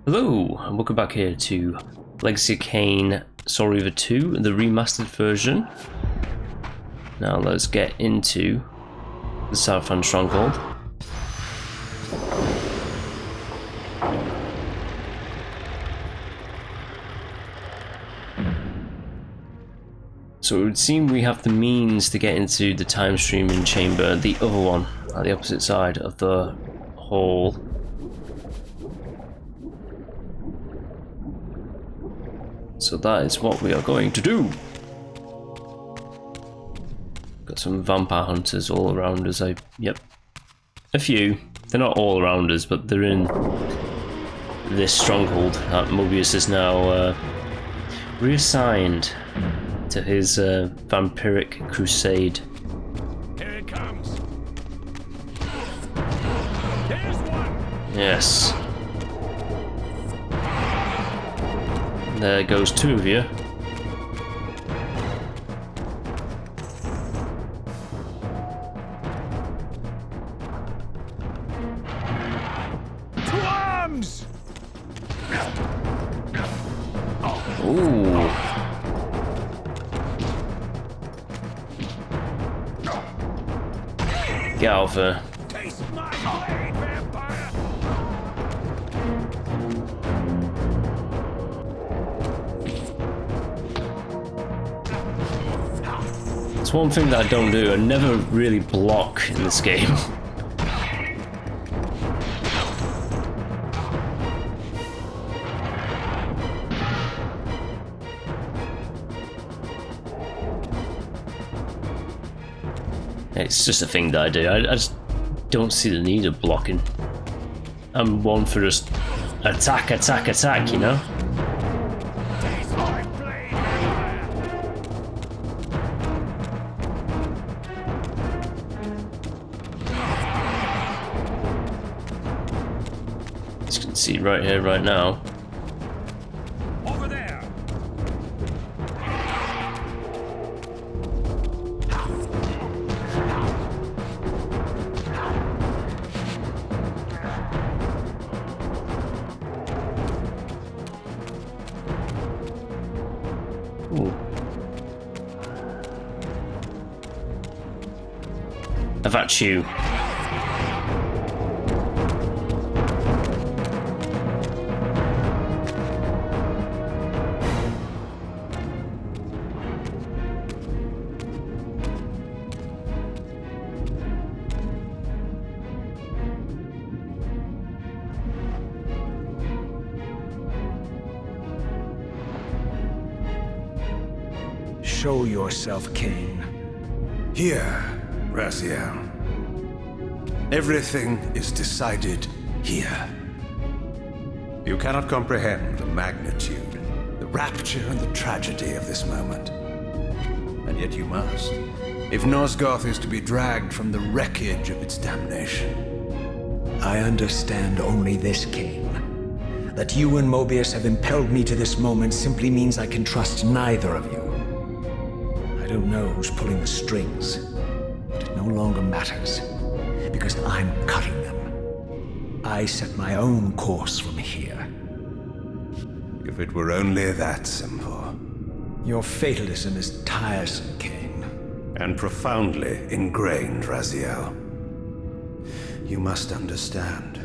Hello, and welcome back here to Legacy of Kain, Soul Reaver 2, the remastered version. Now let's get into the Southland Stronghold. So it would seem we have the means to get into the time streaming chamber, the other one, at the opposite side of the hall. So that is what we are going to do. Got some vampire hunters all around us. Yep, a few. They're not all around us, but they're in this stronghold that Mobius is now reassigned to his vampiric crusade. Here it comes. There's one. Yes. There goes two of you. To arms! Ooh. Get out of here. Taste my blade, vampire! It's one thing that I don't do. I never really block in this game. It's just a thing that I do. I just don't see the need of blocking. I'm one for just attack, attack, attack, you know? Taste my blade, vampire! As you can see right here, right now. Over there! Ooh. About you. Show yourself, Kain. Here, Raziel. Everything is decided here. You cannot comprehend the magnitude, the rapture and the tragedy of this moment. And yet you must, if Nosgoth is to be dragged from the wreckage of its damnation. I understand only this, Kain. That you and Mobius have impelled me to this moment simply means I can trust neither of you. I don't know who's pulling the strings, but it no longer matters, because I'm cutting them. I set my own course from here. If it were only that simple. Your fatalism is tiresome, Kain. And profoundly ingrained, Raziel. You must understand.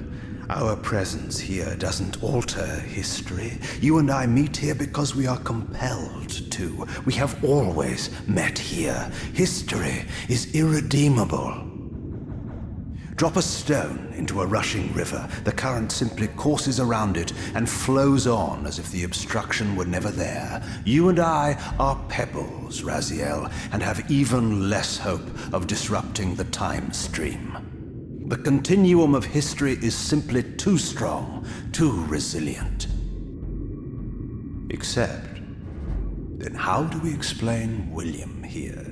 Our presence here doesn't alter history. You and I meet here because we are compelled to. We have always met here. History is irredeemable. Drop a stone into a rushing river. The current simply courses around it and flows on as if the obstruction were never there. You and I are pebbles, Raziel, and have even less hope of disrupting the time stream. The continuum of history is simply too strong, too resilient. Except, then how do we explain William here?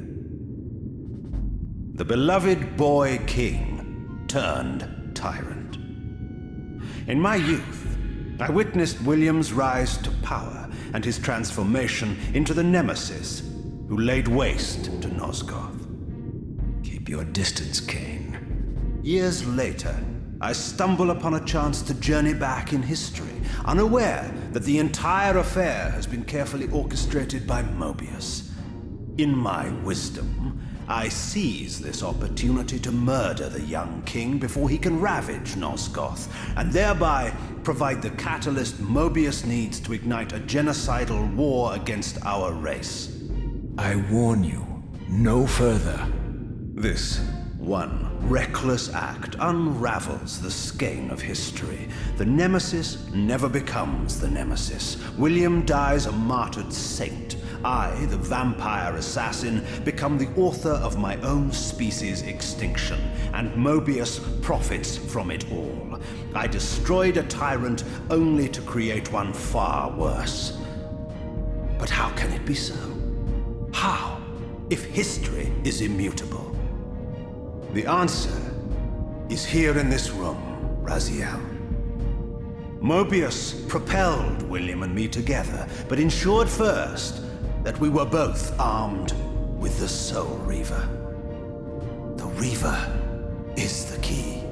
The beloved boy king turned tyrant. In my youth, I witnessed William's rise to power and his transformation into the nemesis who laid waste to Nosgoth. Keep your distance, Kain. Years later, I stumble upon a chance to journey back in history, unaware that the entire affair has been carefully orchestrated by Mobius. In my wisdom, I seize this opportunity to murder the young king before he can ravage Nosgoth, and thereby provide the catalyst Mobius needs to ignite a genocidal war against our race. I warn you, no further. This one reckless act unravels the skein of history. The nemesis never becomes the nemesis. William dies a martyred saint. I, the vampire assassin, become the author of my own species' extinction, and Mobius profits from it all. I destroyed a tyrant only to create one far worse. But how can it be so? How, if history is immutable? The answer is here in this room, Raziel. Mobius propelled William and me together, but ensured first that we were both armed with the Soul Reaver. The Reaver is the key.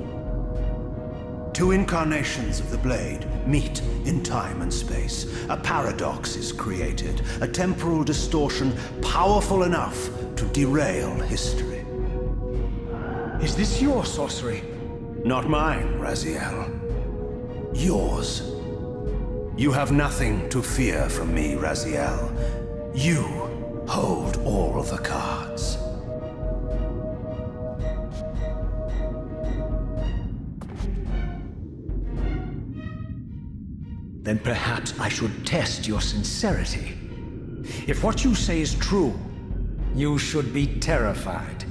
Two incarnations of the blade meet in time and space. A paradox is created, a temporal distortion powerful enough to derail history. Is this your sorcery? Not mine, Raziel. Yours. You have nothing to fear from me, Raziel. You hold all the cards. Then perhaps I should test your sincerity. If what you say is true, you should be terrified.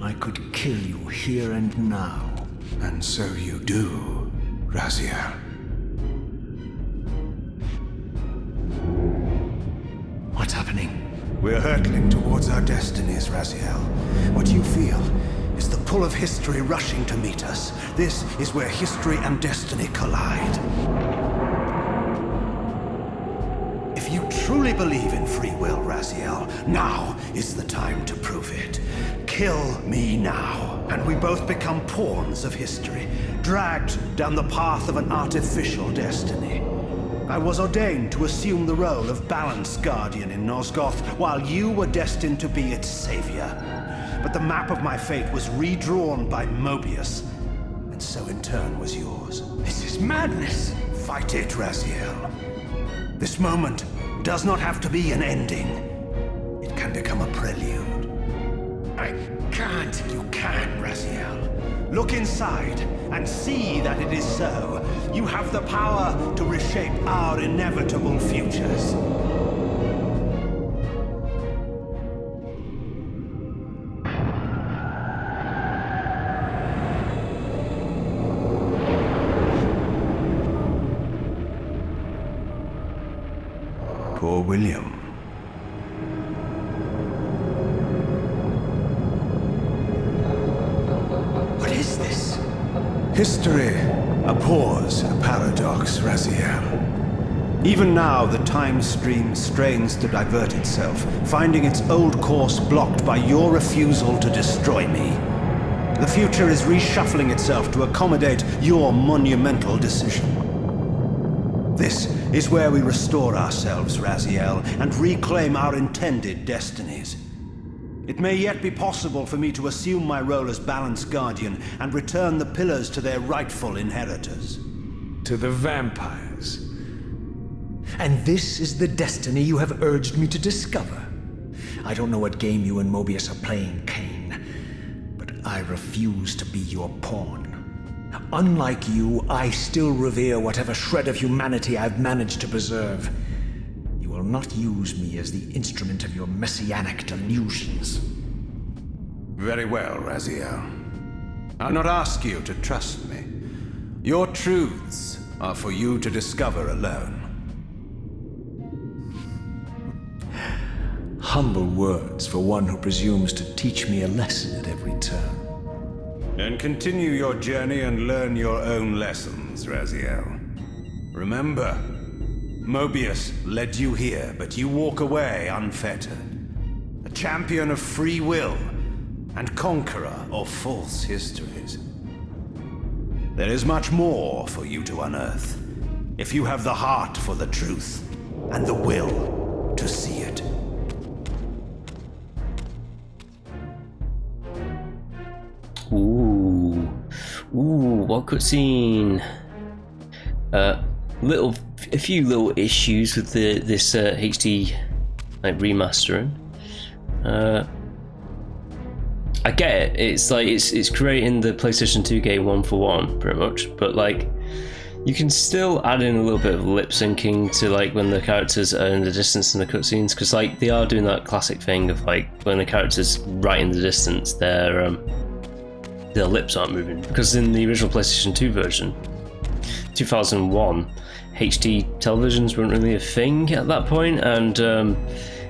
I could kill you here and now. And so you do, Raziel. What's happening? We're hurtling towards our destinies, Raziel. What you feel is the pull of history rushing to meet us. This is where history and destiny collide. If you truly believe in free will, Raziel, now is the time to prove it. Kill me now, and we both become pawns of history, dragged down the path of an artificial destiny. I was ordained to assume the role of Balance Guardian in Nosgoth, while you were destined to be its savior. But the map of my fate was redrawn by Mobius, and so in turn was yours. This is madness! Fight it, Raziel. This moment does not have to be an ending. It can become a prelude. I can't. You can, Raziel. Look inside and see that it is so. You have the power to reshape our inevitable futures. Poor William. What is this? History abhors a paradox, Raziel. Even now, the time stream strains to divert itself, finding its old course blocked by your refusal to destroy me. The future is reshuffling itself to accommodate your monumental decision. This is where we restore ourselves, Raziel, and reclaim our intended destinies. It may yet be possible for me to assume my role as Balance Guardian and return the pillars to their rightful inheritors. To the vampires. And this is the destiny you have urged me to discover. I don't know what game you and Mobius are playing, Kain, but I refuse to be your pawn. Unlike you, I still revere whatever shred of humanity I've managed to preserve. You will not use me as the instrument of your messianic delusions. Very well, Raziel. I'll not ask you to trust me. Your truths are for you to discover alone. Humble words for one who presumes to teach me a lesson at every turn. Then continue your journey and learn your own lessons, Raziel. Remember, Mobius led you here, but you walk away unfettered. A champion of free will and conqueror of false histories. There is much more for you to unearth, if you have the heart for the truth and the will to see it. Ooh, what cutscene? A few little issues with this HD like remastering. I get it. It's like it's creating the PlayStation 2 game one for one, pretty much. But like, you can still add in a little bit of lip syncing to like when the characters are in the distance in the cutscenes, because like they are doing that classic thing of like when the characters right in the distance, their lips aren't moving. Because in the original PlayStation 2 version, 2001, HD televisions weren't really a thing at that point, and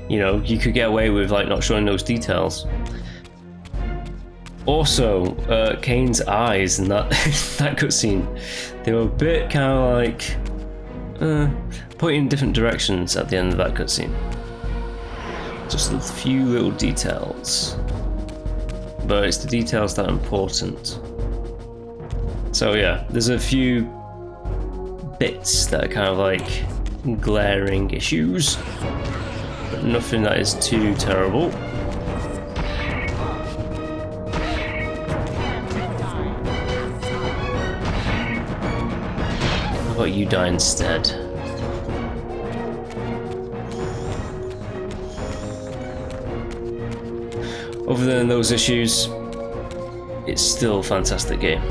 you know, you could get away with like not showing those details. Also, Kain's eyes in that that cutscene, they were a bit kind of like pointing in different directions at the end of that cutscene. Just a few little details, but it's the details that are important. So yeah, there's a few bits that are kind of like glaring issues, but nothing that is too terrible. How about you die instead? Other than those issues, it's still a fantastic game.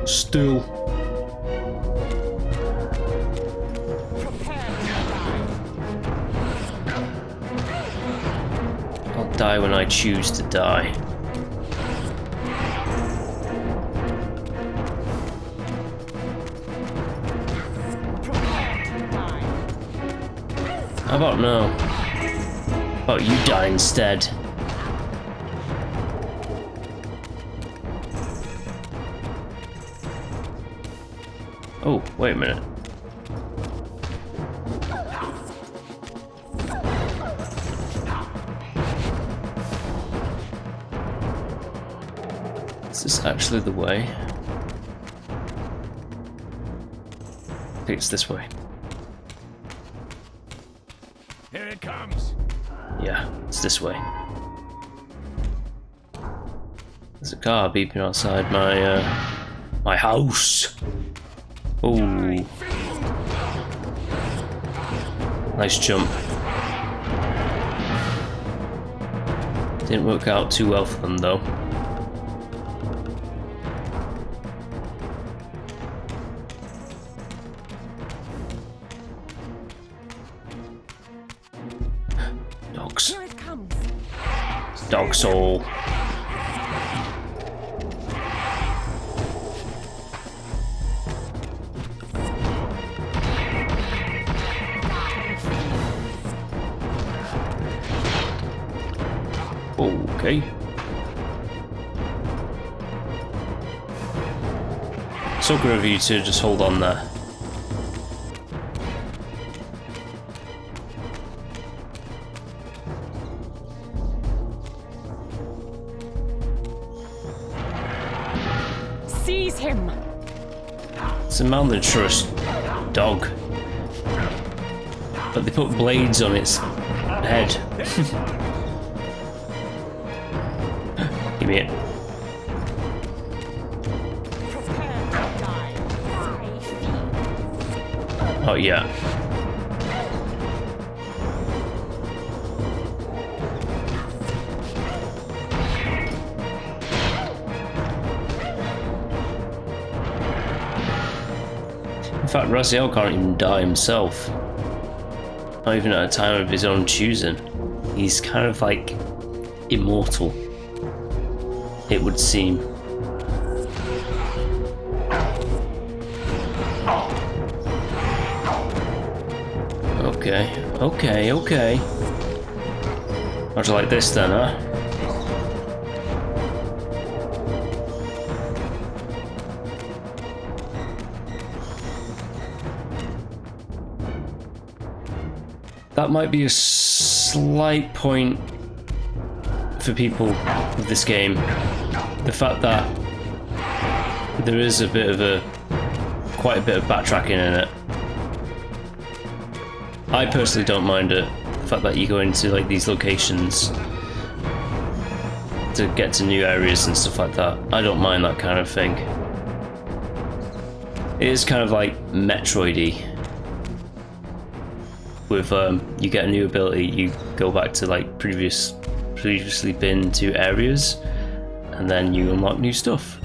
Still. I'll die when I choose to die. How about no? How about you die instead? Oh, wait a minute. Is this actually the way? I think it's this way. Here it comes. Yeah, it's this way. There's a car beeping outside my house. Oh, nice jump. Didn't work out too well for them though. Dogs. Here it comes. Dog soul. Okay. So good of you to just hold on there. Seize him. It's a malnourished dog, but they put blades on its head. Give me it. Prepare to die. Oh yeah. In fact, Raziel can't even die himself. Not even at a time of his own choosing. He's kind of like immortal, it would seem. Okay. How'd you like this then, huh? That might be a slight point for people with this game. The fact that there is quite a bit of backtracking in it. I personally don't mind it. The fact that you go into like these locations to get to new areas and stuff like that. I don't mind that kind of thing. It is kind of like Metroid-y. With you get a new ability, you go back to like previously been to areas, and then you unlock new stuff.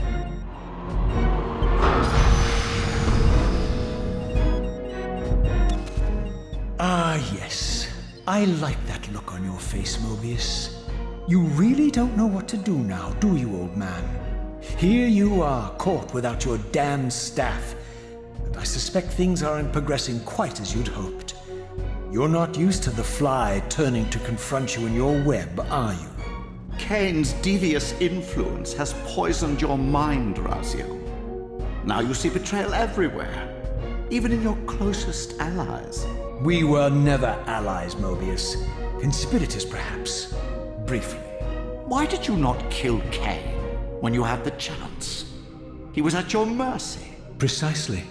Ah, yes. I like that look on your face, Mobius. You really don't know what to do now, do you, old man? Here you are, caught without your damn staff. And I suspect things aren't progressing quite as you'd hoped. You're not used to the fly turning to confront you in your web, are you? Kain's devious influence has poisoned your mind, Raziel. Now you see betrayal everywhere, even in your closest allies. We were never allies, Mobius. Conspirators, perhaps. Briefly. Why did you not kill Kain when you had the chance? He was at your mercy. Precisely.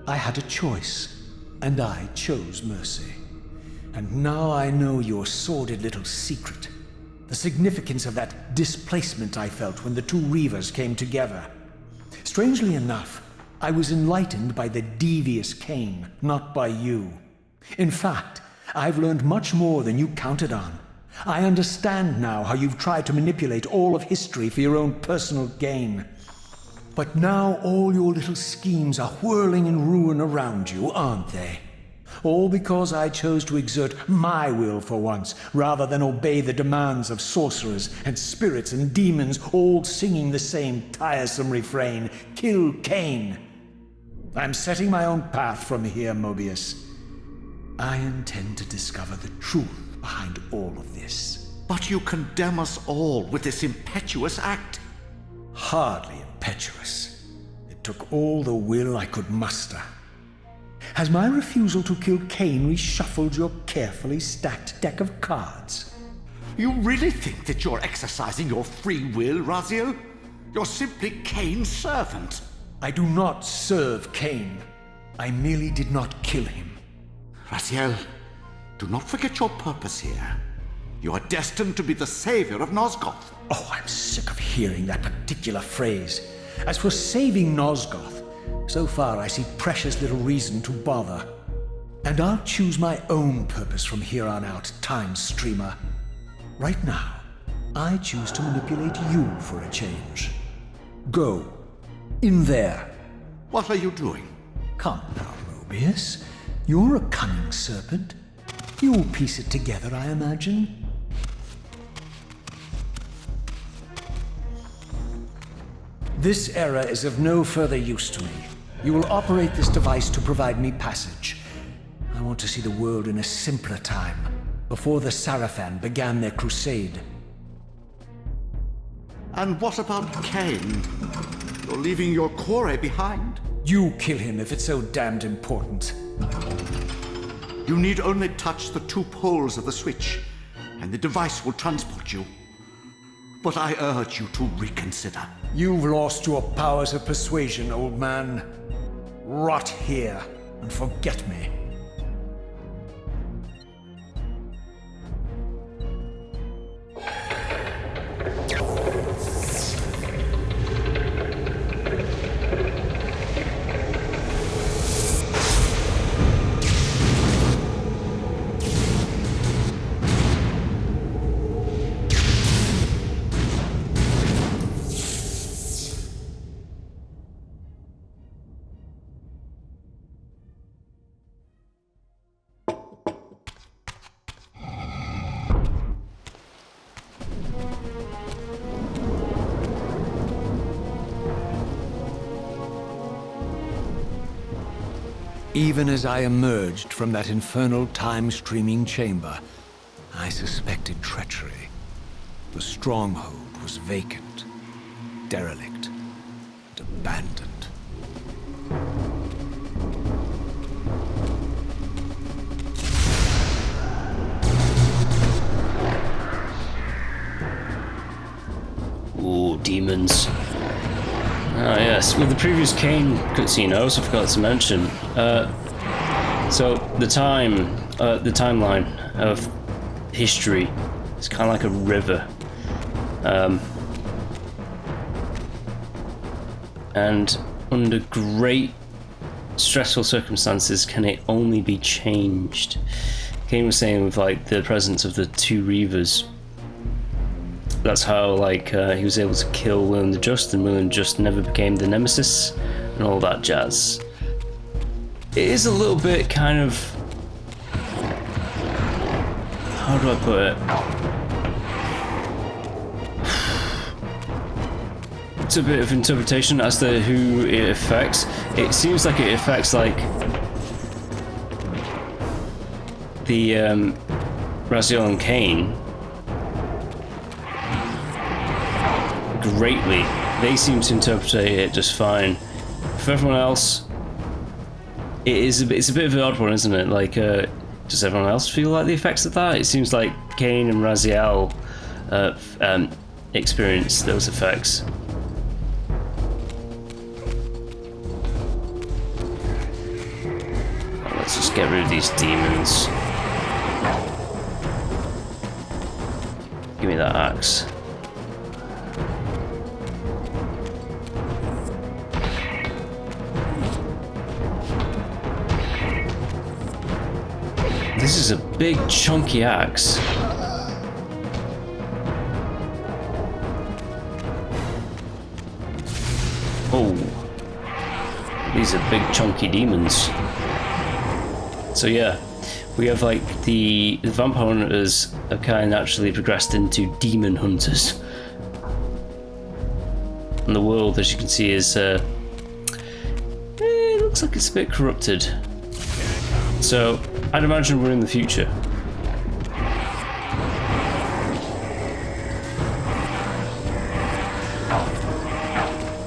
I had a choice, and I chose mercy. And now I know your sordid little secret. The significance of that displacement I felt when the two Reavers came together. Strangely enough, I was enlightened by the devious Kain, not by you. In fact, I've learned much more than you counted on. I understand now how you've tried to manipulate all of history for your own personal gain. But now all your little schemes are whirling in ruin around you, aren't they? All because I chose to exert my will for once, rather than obey the demands of sorcerers and spirits and demons, all singing the same tiresome refrain, "Kill Kain." I'm setting my own path from here, Mobius. I intend to discover the truth behind all of this. But you condemn us all with this impetuous act. Hardly impetuous. It took all the will I could muster. Has my refusal to kill Kain reshuffled your carefully stacked deck of cards? You really think that you're exercising your free will, Raziel? You're simply Kain's servant. I do not serve Kain. I merely did not kill him. Raziel, do not forget your purpose here. You are destined to be the savior of Nosgoth. Oh, I'm sick of hearing that particular phrase. As for saving Nosgoth, so far I see precious little reason to bother. And I'll choose my own purpose from here on out, Time Streamer. Right now, I choose to manipulate you for a change. Go. In there. What are you doing? Come now, Mobius. You're a cunning serpent. You'll piece it together, I imagine. This error is of no further use to me. You will operate this device to provide me passage. I want to see the world in a simpler time, before the Sarafan began their crusade. And what about Kain? You're leaving your core behind? You kill him if it's so damned important. You need only touch the two poles of the switch, and the device will transport you. But I urge you to reconsider. You've lost your powers of persuasion, old man. Rot here and forget me. Even as I emerged from that infernal time-streaming chamber, I suspected treachery. The stronghold was vacant, derelict, and abandoned. Ooh, demons. Ah, yes. yes, with the previous Kain cutscene, I also forgot to mention. So the timeline of history is kind of like a river, and under great stressful circumstances can it only be changed. Kain was saying with like the presence of the two Reavers, that's how like he was able to kill William the Just, and William the Just never became the nemesis and all that jazz. It is a little bit kind of, how do I put it? It's a bit of interpretation as to who it affects. It seems like it affects like the Raziel and Kain greatly. They seem to interpret it just fine. For everyone else, it's a bit of an odd one, isn't it? Like, does everyone else feel like the effects of that? It seems like Kain and Raziel experience those effects. Let's just get rid of these demons. Give me that axe. This is a big chunky axe. Oh, these are big chunky demons. So yeah, we have like the vampire hunters have kind of naturally progressed into demon hunters. And the world, as you can see, is it looks like it's a bit corrupted. So I'd imagine we're in the future.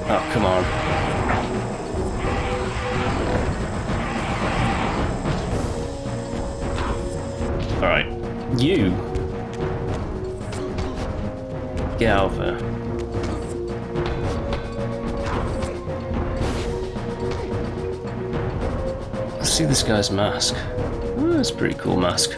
Oh, come on. Alright. You. Get out of there. Let's see this guy's mask. Oh, that's a pretty cool mask.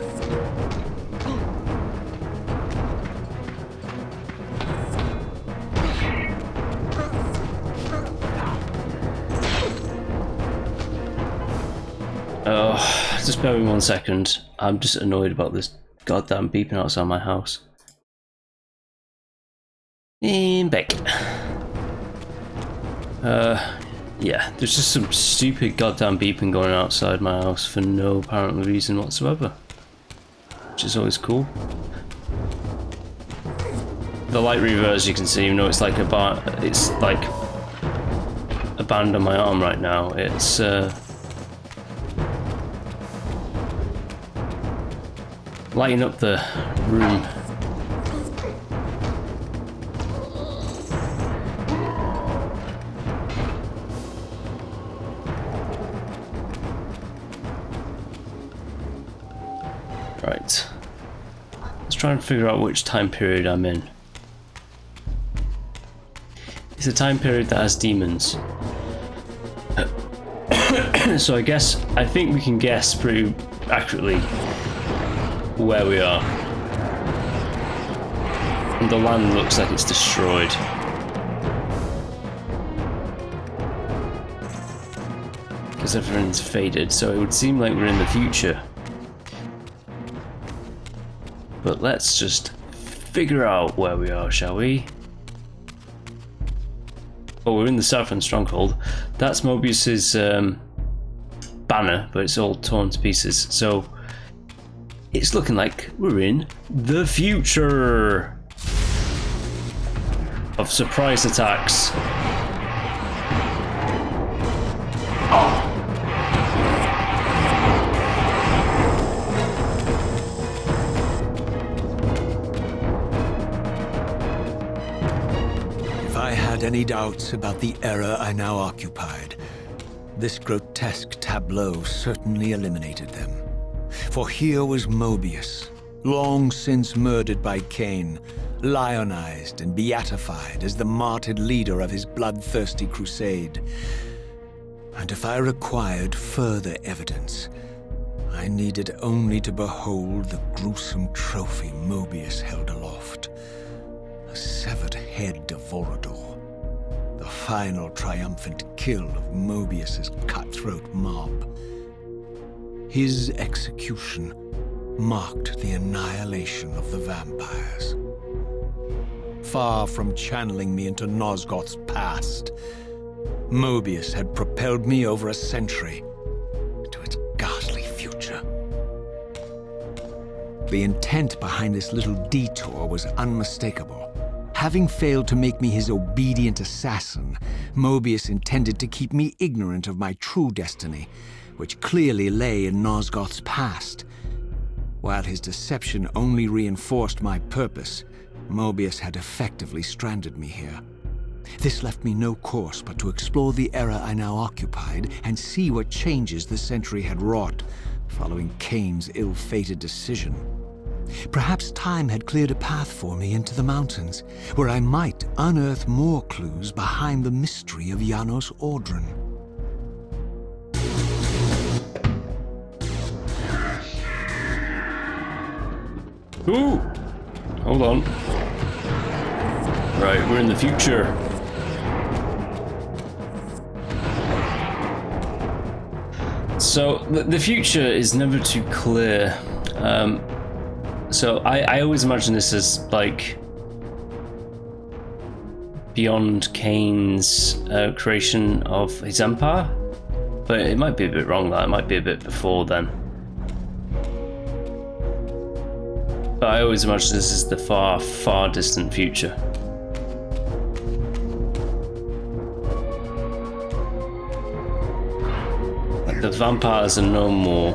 Oh, just bear with me 1 second. I'm just annoyed about this goddamn beeping outside my house. And back. Yeah, there's just some stupid goddamn beeping going outside my house for no apparent reason whatsoever. Which is always cool. The light reaver, as you can see, even though it's like a band on my arm right now, it's lighting up the room. Right. Let's try and figure out which time period I'm in. It's a time period that has demons. So I think we can guess pretty accurately where we are. And the land looks like it's destroyed. Because everything's faded, so it would seem like we're in the future. But let's just figure out where we are, shall we? Oh, we're in the Southern Stronghold. That's Mobius's banner, but it's all torn to pieces. So it's looking like we're in the future of surprise attacks. Any doubts about the era I now occupied, this grotesque tableau certainly eliminated them. For here was Mobius, long since murdered by Kain, lionized and beatified as the martyred leader of his bloodthirsty crusade. And if I required further evidence, I needed only to behold the gruesome trophy Mobius held aloft. A severed head of Vorador, the final triumphant kill of Mobius's cutthroat mob. His execution marked the annihilation of the vampires. Far from channeling me into Nosgoth's past, Mobius had propelled me over a century to its ghastly future. The intent behind this little detour was unmistakable. Having failed to make me his obedient assassin, Mobius intended to keep me ignorant of my true destiny, which clearly lay in Nosgoth's past. While his deception only reinforced my purpose, Mobius had effectively stranded me here. This left me no course but to explore the era I now occupied and see what changes the century had wrought following Kain's ill-fated decision. Perhaps time had cleared a path for me into the mountains, where I might unearth more clues behind the mystery of Janos Audron. Ooh! Hold on. Right, we're in the future. So, the future is never too clear. So, I always imagine this as, like, beyond Kain's creation of his empire. But it might be a bit wrong, that. It might be a bit before then. But I always imagine this is the far, far distant future. Like the vampires are no more.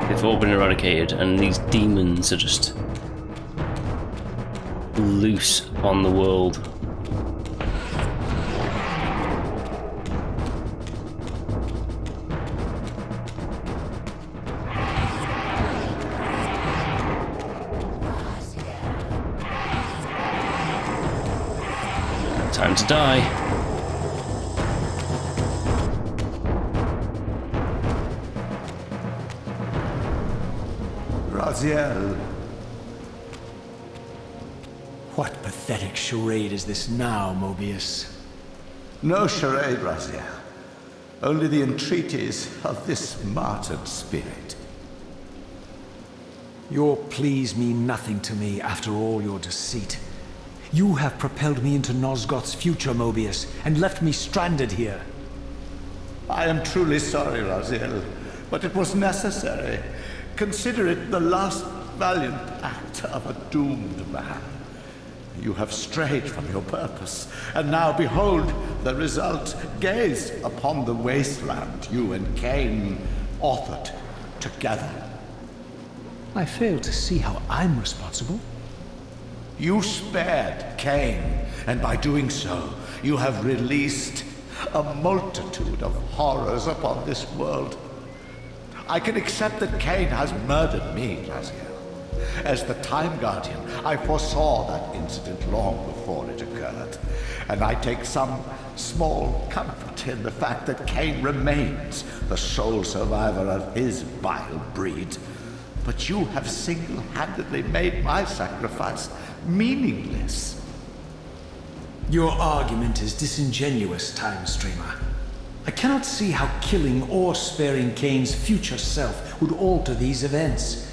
They've all been eradicated, and these demons are just loose on the world. Time to die. Raziel. What pathetic charade is this now, Mobius? No charade, Raziel. Only the entreaties of this martyred spirit. Your pleas mean nothing to me after all your deceit. You have propelled me into Nosgoth's future, Mobius, and left me stranded here. I am truly sorry, Raziel, but it was necessary. Consider it the last valiant act of a doomed man. You have strayed from your purpose, and now behold the result. Gaze upon the wasteland you and Kain authored together. I fail to see how I'm responsible. You spared Kain, and by doing so, you have released a multitude of horrors upon this world. I can accept that Kain has murdered me, Raziel. As the Time Guardian, I foresaw that incident long before it occurred, and I take some small comfort in the fact that Kain remains the sole survivor of his vile breed. But you have single-handedly made my sacrifice meaningless. Your argument is disingenuous, Time Streamer. I cannot see how killing or sparing Kain's future self would alter these events.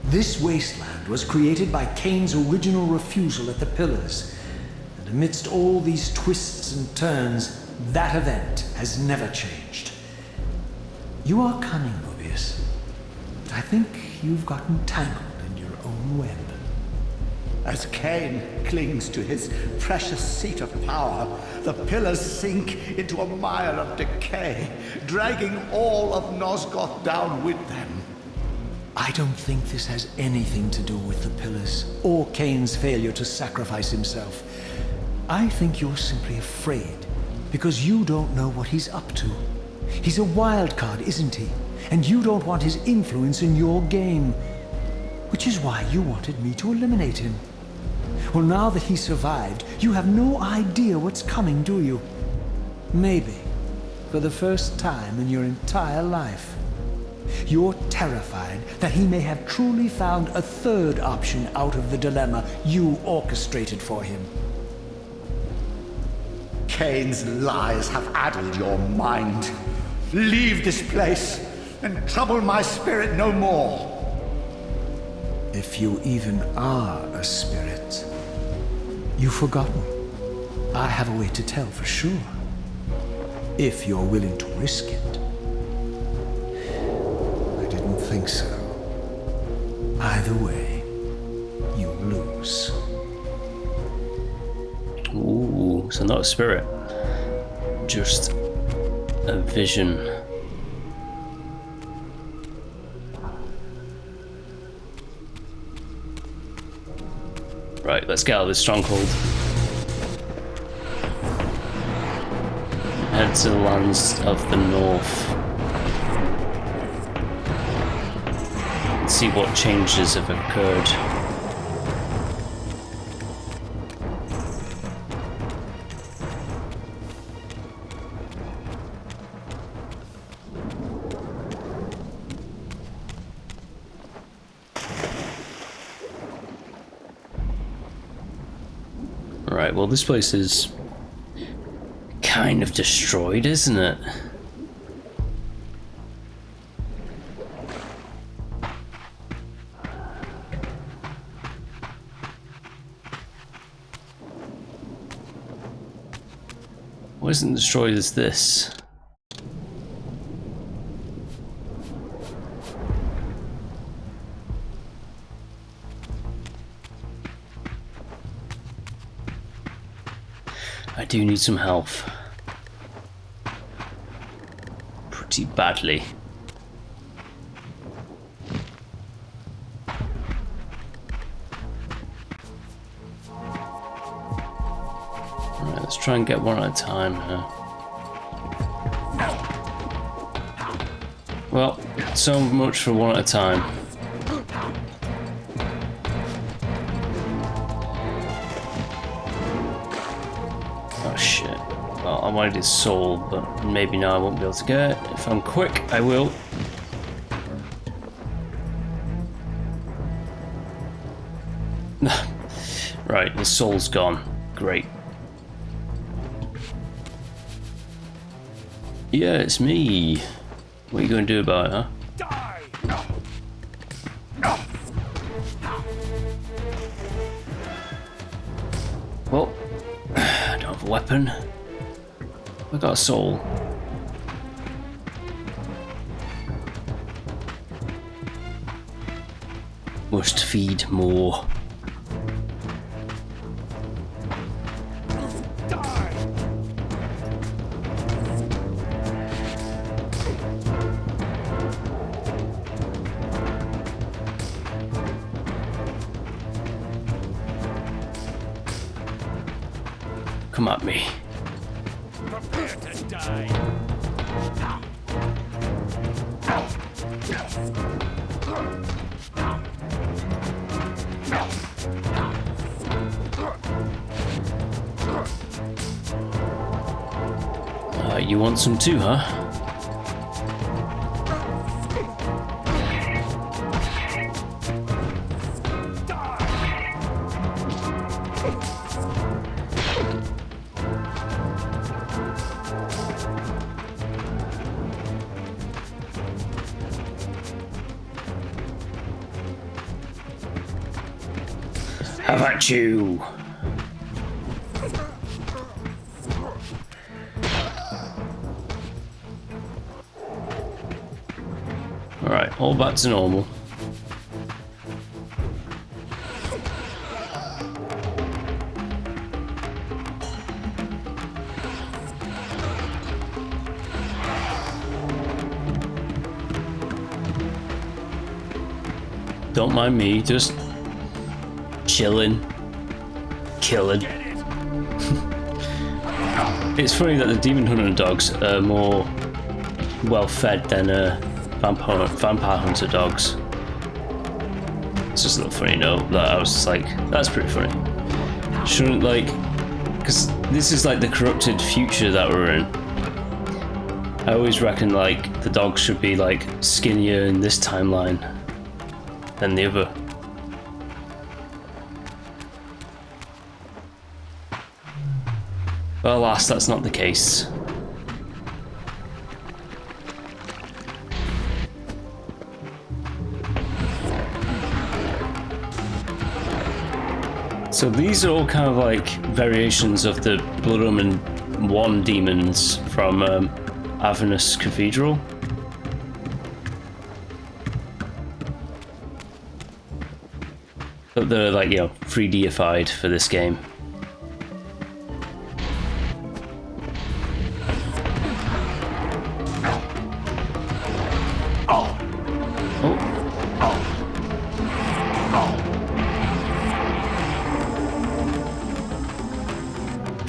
This wasteland was created by Kain's original refusal at the Pillars, and amidst all these twists and turns, that event has never changed. You are cunning, Mobius, but I think you've gotten tangled in your own web. As Kain clings to his precious seat of power, the pillars sink into a mire of decay, dragging all of Nosgoth down with them. I don't think this has anything to do with the Pillars, or Kain's failure to sacrifice himself. I think you're simply afraid, because you don't know what he's up to. He's a wild card, isn't he? And you don't want his influence in your game. Which is why you wanted me to eliminate him. Well, now that he survived, you have no idea what's coming, do you? Maybe, for the first time in your entire life, you're terrified that he may have truly found a third option out of the dilemma you orchestrated for him. Kain's lies have addled your mind. Leave this place and trouble my spirit no more. If you even are a spirit, you've forgotten. I have a way to tell for sure. If you're willing to risk it. I didn't think so. Either way, you lose. Ooh, so not a spirit, just a vision. Right, let's get out of this stronghold. Head to the lands of the north. And see what changes have occurred. Right, well, this place is kind of destroyed, isn't it? What isn't destroyed as this? I do need some health. Pretty badly. Alright, let's try and get one at a time here. Well, so much for one at a time. Oh shit. Well, I wanted his soul, but maybe now I won't be able to get it. If I'm quick, I will. Right, his soul's gone. Great. Yeah, it's me. What are you going to do about it, huh? Die! Well, I don't have a weapon. I got a soul. Must feed more. Die! Come at me. Prepare to die! You want some too, huh? How about you? Alright, all back to normal. Don't mind me, just chilling, killing. It's funny that the demon hunter dogs are more well fed than vampire hunter dogs. It's just a little funny note that I was just like, that's pretty funny. Shouldn't, like, because this is like the corrupted future that we're in. I always reckon like the dog should be like skinnier in this timeline than the other. But alas, that's not the case. So these are all kind of like variations of the Blood Omen 1 demons from Avernus Cathedral. But they're like, you know, 3D-ified for this game. Oh.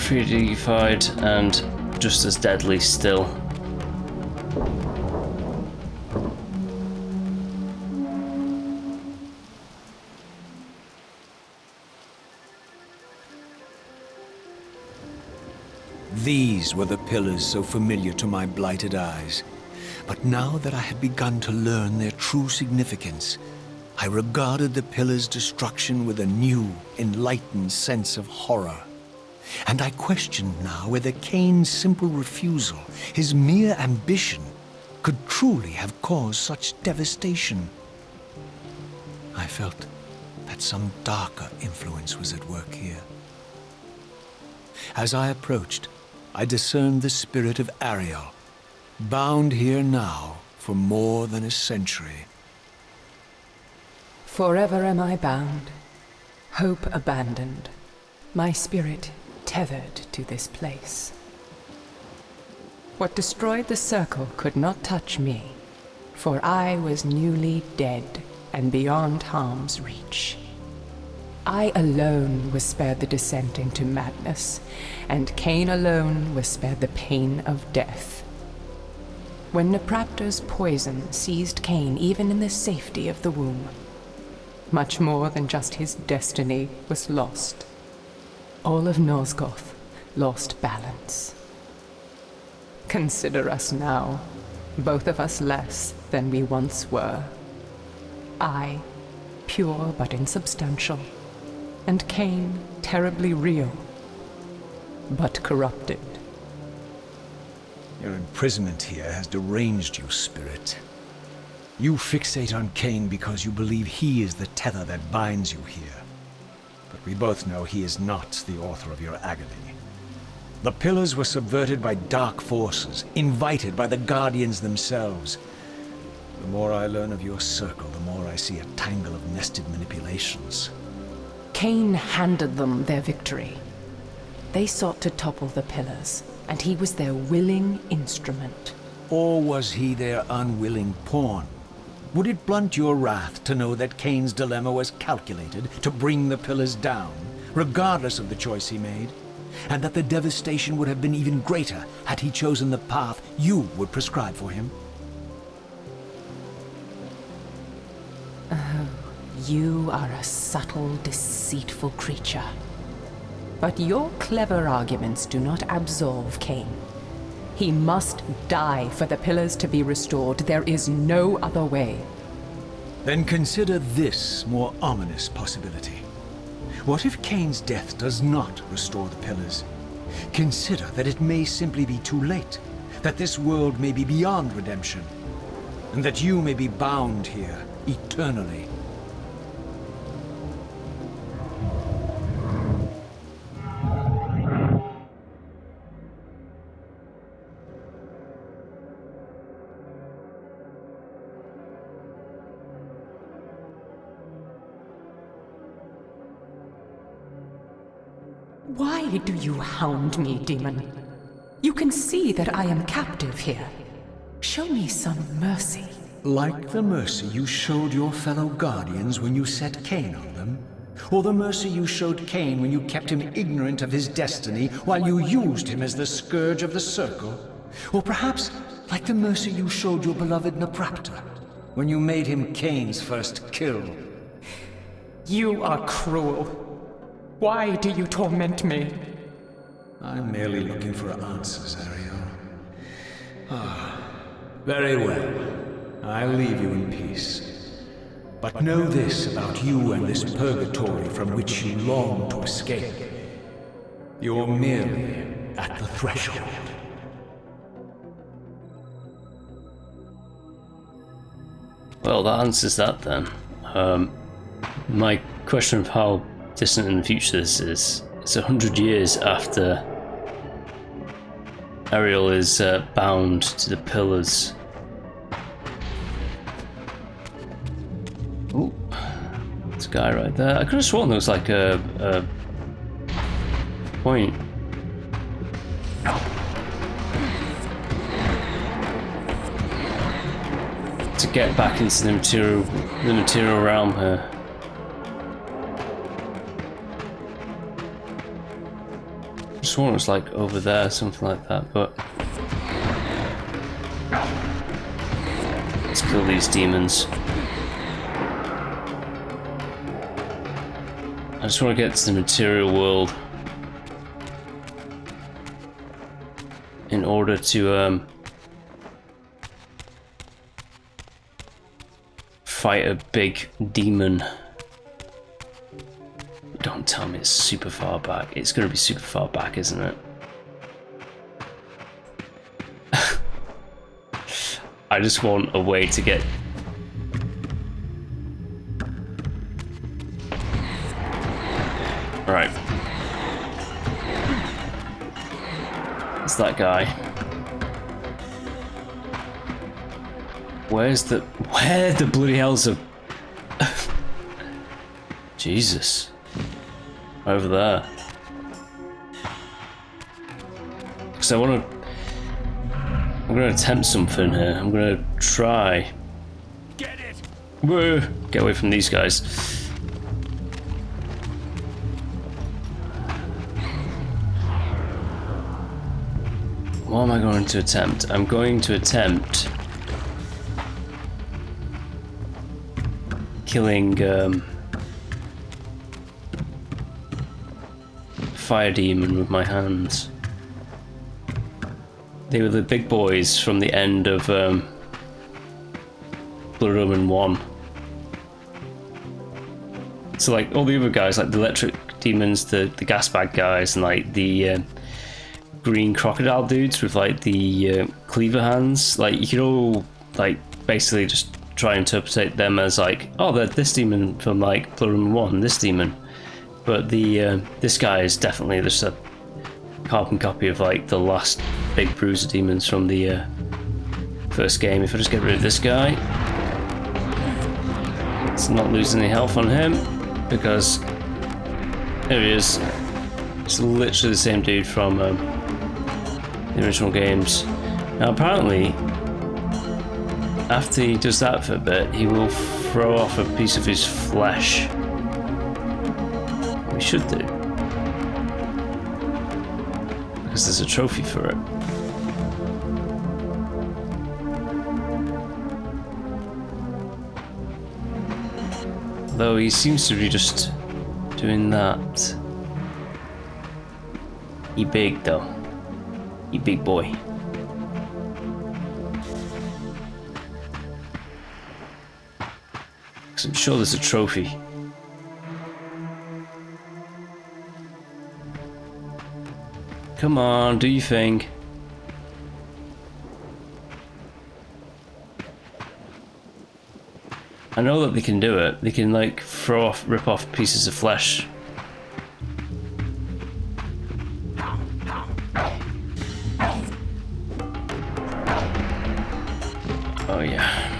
3D-ified and just as deadly still. These were the pillars so familiar to my blighted eyes. But now that I had begun to learn their true significance, I regarded the pillars' destruction with a new, enlightened sense of horror. And I questioned now whether Kain's simple refusal, his mere ambition, could truly have caused such devastation. I felt that some darker influence was at work here. As I approached, I discerned the spirit of Ariel, bound here now for more than a century. Forever am I bound, hope abandoned, my spirit tethered to this place. What destroyed the circle could not touch me, for I was newly dead and beyond harm's reach. I alone was spared the descent into madness, and Kain alone was spared the pain of death. When Napraptor's poison seized Kain even in the safety of the womb, much more than just his destiny was lost. All of Nosgoth lost balance. Consider us now, both of us less than we once were. I, pure but insubstantial, and Kain, terribly real, but corrupted. Your imprisonment here has deranged you, Spirit. You fixate on Kain because you believe he is the tether that binds you here. But we both know he is not the author of your agony. The pillars were subverted by dark forces, invited by the Guardians themselves. The more I learn of your circle, the more I see a tangle of nested manipulations. Kain handed them their victory. They sought to topple the pillars, and he was their willing instrument. Or was he their unwilling pawn? Would it blunt your wrath to know that Kain's dilemma was calculated to bring the pillars down, regardless of the choice he made? And that the devastation would have been even greater had he chosen the path you would prescribe for him? Oh, you are a subtle, deceitful creature. But your clever arguments do not absolve Kain. He must die for the pillars to be restored. There is no other way. Then consider this more ominous possibility. What if Kain's death does not restore the pillars? Consider that it may simply be too late, that this world may be beyond redemption, and that you may be bound here eternally. Why do you hound me, demon? You can see that I am captive here. Show me some mercy. Like the mercy you showed your fellow Guardians when you set Kain on them? Or the mercy you showed Kain when you kept him ignorant of his destiny while you used him as the scourge of the circle? Or perhaps like the mercy you showed your beloved Napraptor when you made him Kain's first kill? You are cruel. Why do you torment me? I'm merely looking for answers, Ariel. Very well. I'll leave you in peace. But know this about you and this purgatory from which you long to escape. You're merely at the threshold. Well, that answers that then. My question of how distant in the future this is, it's 100 years after Ariel is bound to the pillars. Ooh, there's a guy right there. I could have sworn there was like a point. To get back into the material realm here. I sworn it was like over there, something like that, but let's kill these demons. I just want to get to the material world in order to fight a big demon. Don't tell me it's super far back. It's gonna be super far back, isn't it? I just want a way to get... Right. It's that guy. Where the bloody hell's a... Jesus. Over there. Because I'm gonna attempt something here. I'm gonna try. Get it! Whoa. Get away from these guys. What am I going to attempt? I'm going to attempt killing fire demon with my hands. They were the big boys from the end of Blood Omen 1. So like all the other guys, like the electric demons, the gas bag guys, and like the green crocodile dudes with like the cleaver hands, like you could all like basically just try and interpret them as like, oh, they're this demon from like Blood Omen 1, this demon. But the this guy is definitely just a carbon copy of like the last big bruiser demons from the first game. If I just get rid of this guy, let's not lose any health on him, because there he is. It's literally the same dude from the original games. Now apparently, after he does that for a bit, he will throw off a piece of his flesh. We should do, because there's a trophy for it. Though he seems to be just doing that. He big though. He big boy. Because I'm sure there's a trophy. Come on, do your thing. I know that they can do it. They can like rip off pieces of flesh. Oh yeah.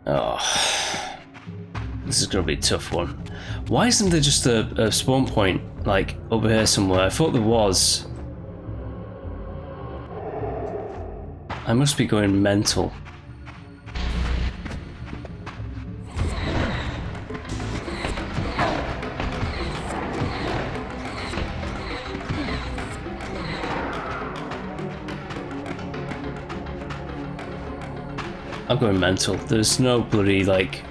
Oh, this is gonna be a tough one. Why isn't there just a spawn point like over here somewhere? I thought there was. I must be going mental. I'm going mental. There's no bloody, like,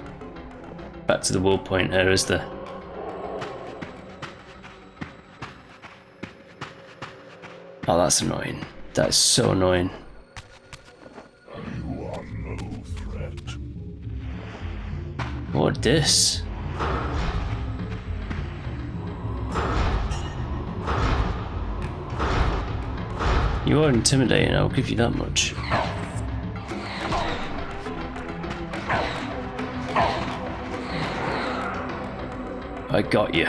back to the world point here, is there? Oh, that's annoying. That's so annoying. You are no threat. What this? You are intimidating, I'll give you that much. I got you.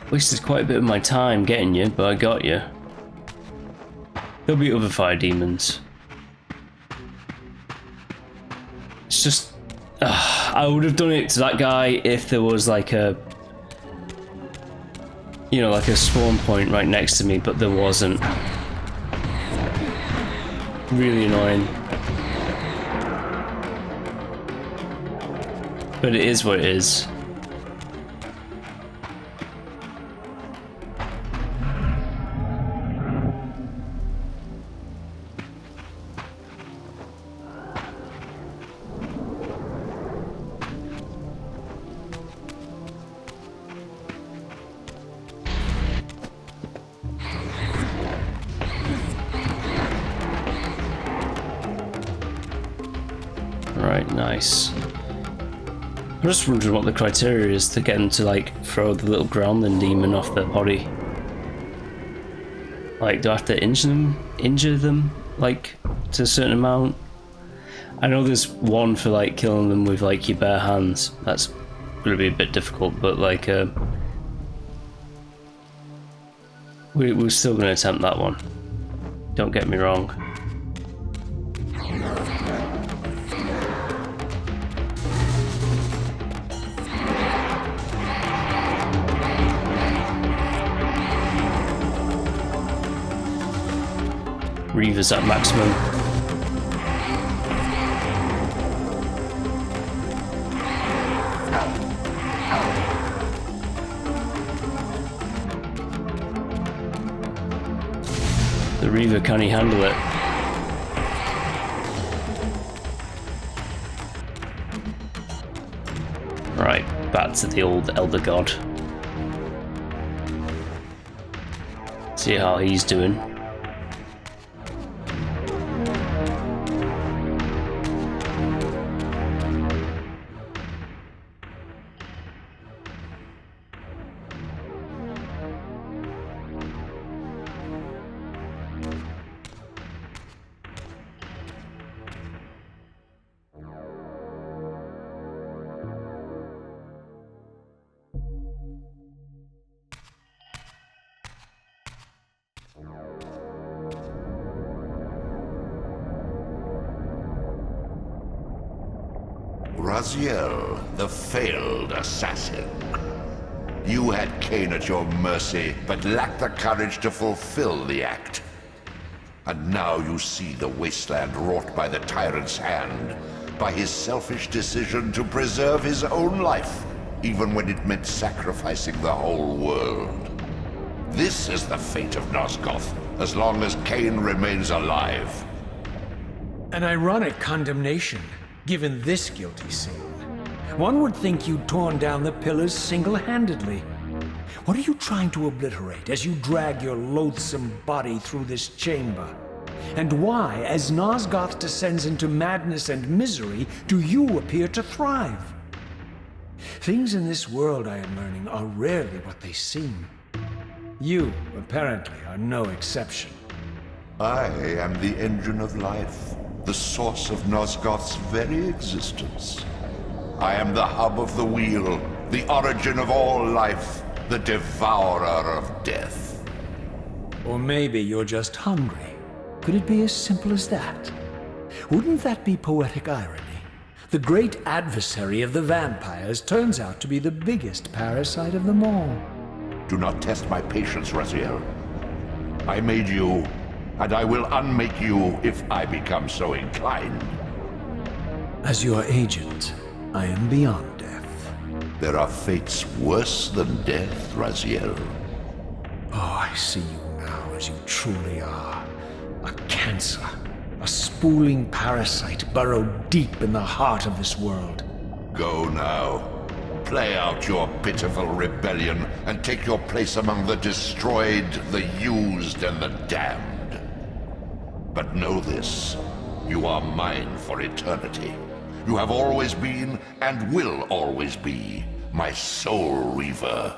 Wasted quite a bit of my time getting you, but I got you. There'll be other fire demons. It's just... I would have done it to that guy if there was like a... You know, like a spawn point right next to me, but there wasn't. Really annoying. But it is what it is. Right, nice. I'm just wondering what the criteria is to get them to like throw the little groundling demon off their body. Like, do I have to injure them like to a certain amount? I know there's one for like killing them with like your bare hands. That's gonna be a bit difficult, but like we're still gonna attempt that one. Don't get me wrong. Reaver's at maximum. The Reaver, can he handle it? Right, back to the old Elder God. See how he's doing. Raziel, the failed assassin. You had Kain at your mercy, but lacked the courage to fulfill the act. And now you see the wasteland wrought by the tyrant's hand, by his selfish decision to preserve his own life, even when it meant sacrificing the whole world. This is the fate of Nosgoth, as long as Kain remains alive. An ironic condemnation, given this guilty sin. One would think you'd torn down the pillars single-handedly. What are you trying to obliterate as you drag your loathsome body through this chamber? And why, as Nosgoth descends into madness and misery, do you appear to thrive? Things in this world, I am learning, are rarely what they seem. You, apparently, are no exception. I am the engine of life, the source of Nosgoth's very existence. I am the hub of the wheel, the origin of all life, the devourer of death. Or maybe you're just hungry. Could it be as simple as that? Wouldn't that be poetic irony? The great adversary of the vampires turns out to be the biggest parasite of them all. Do not test my patience, Raziel. I made you, and I will unmake you if I become so inclined. As your agent, I am beyond death. There are fates worse than death, Raziel. Oh, I see you now as you truly are. A cancer. A spooling parasite burrowed deep in the heart of this world. Go now. Play out your pitiful rebellion and take your place among the destroyed, the used, and the damned. But know this, you are mine for eternity. You have always been, and will always be, my Soul Reaver.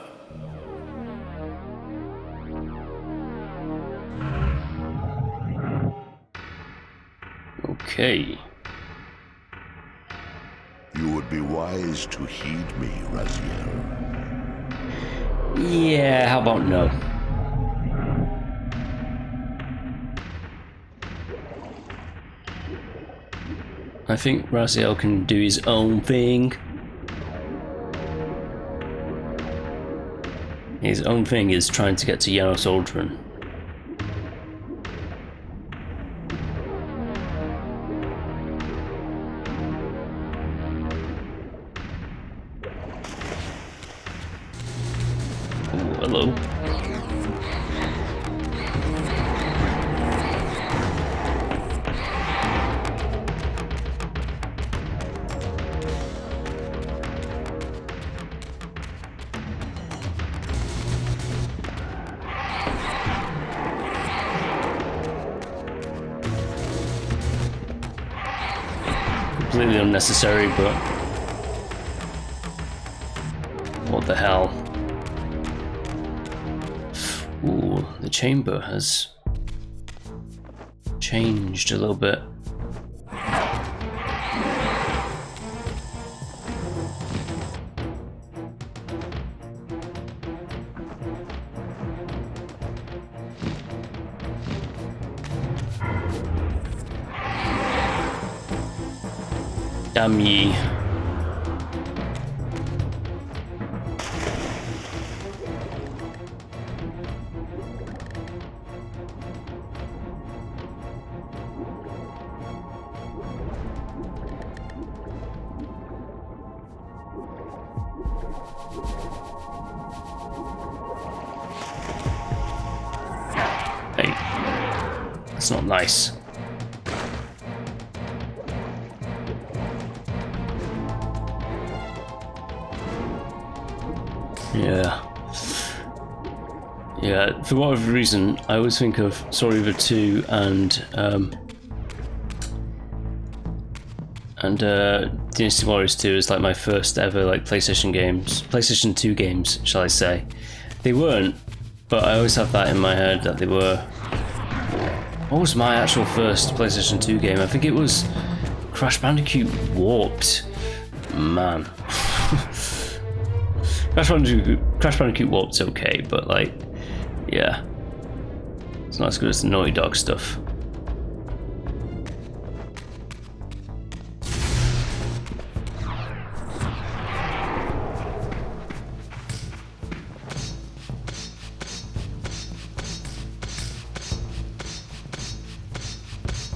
Okay. You would be wise to heed me, Raziel. Yeah, how about no? I think Raziel can do his own thing. His own thing is trying to get to Janos Aldrin. Ooh, hello. Completely unnecessary, but what the hell? Ooh, the chamber has changed a little bit. Damn ye. Hey, that's not nice. Yeah, for whatever reason, I always think of Soul Reaver 2 and Dynasty Warriors 2 as like my first ever like PlayStation 2 games, shall I say. They weren't, but I always have that in my head that they were. What was my actual first PlayStation 2 game? I think it was Crash Bandicoot Warped. Man. Crash Bandicoot Warped's okay, but like, yeah, it's not as good as the Naughty Dog stuff.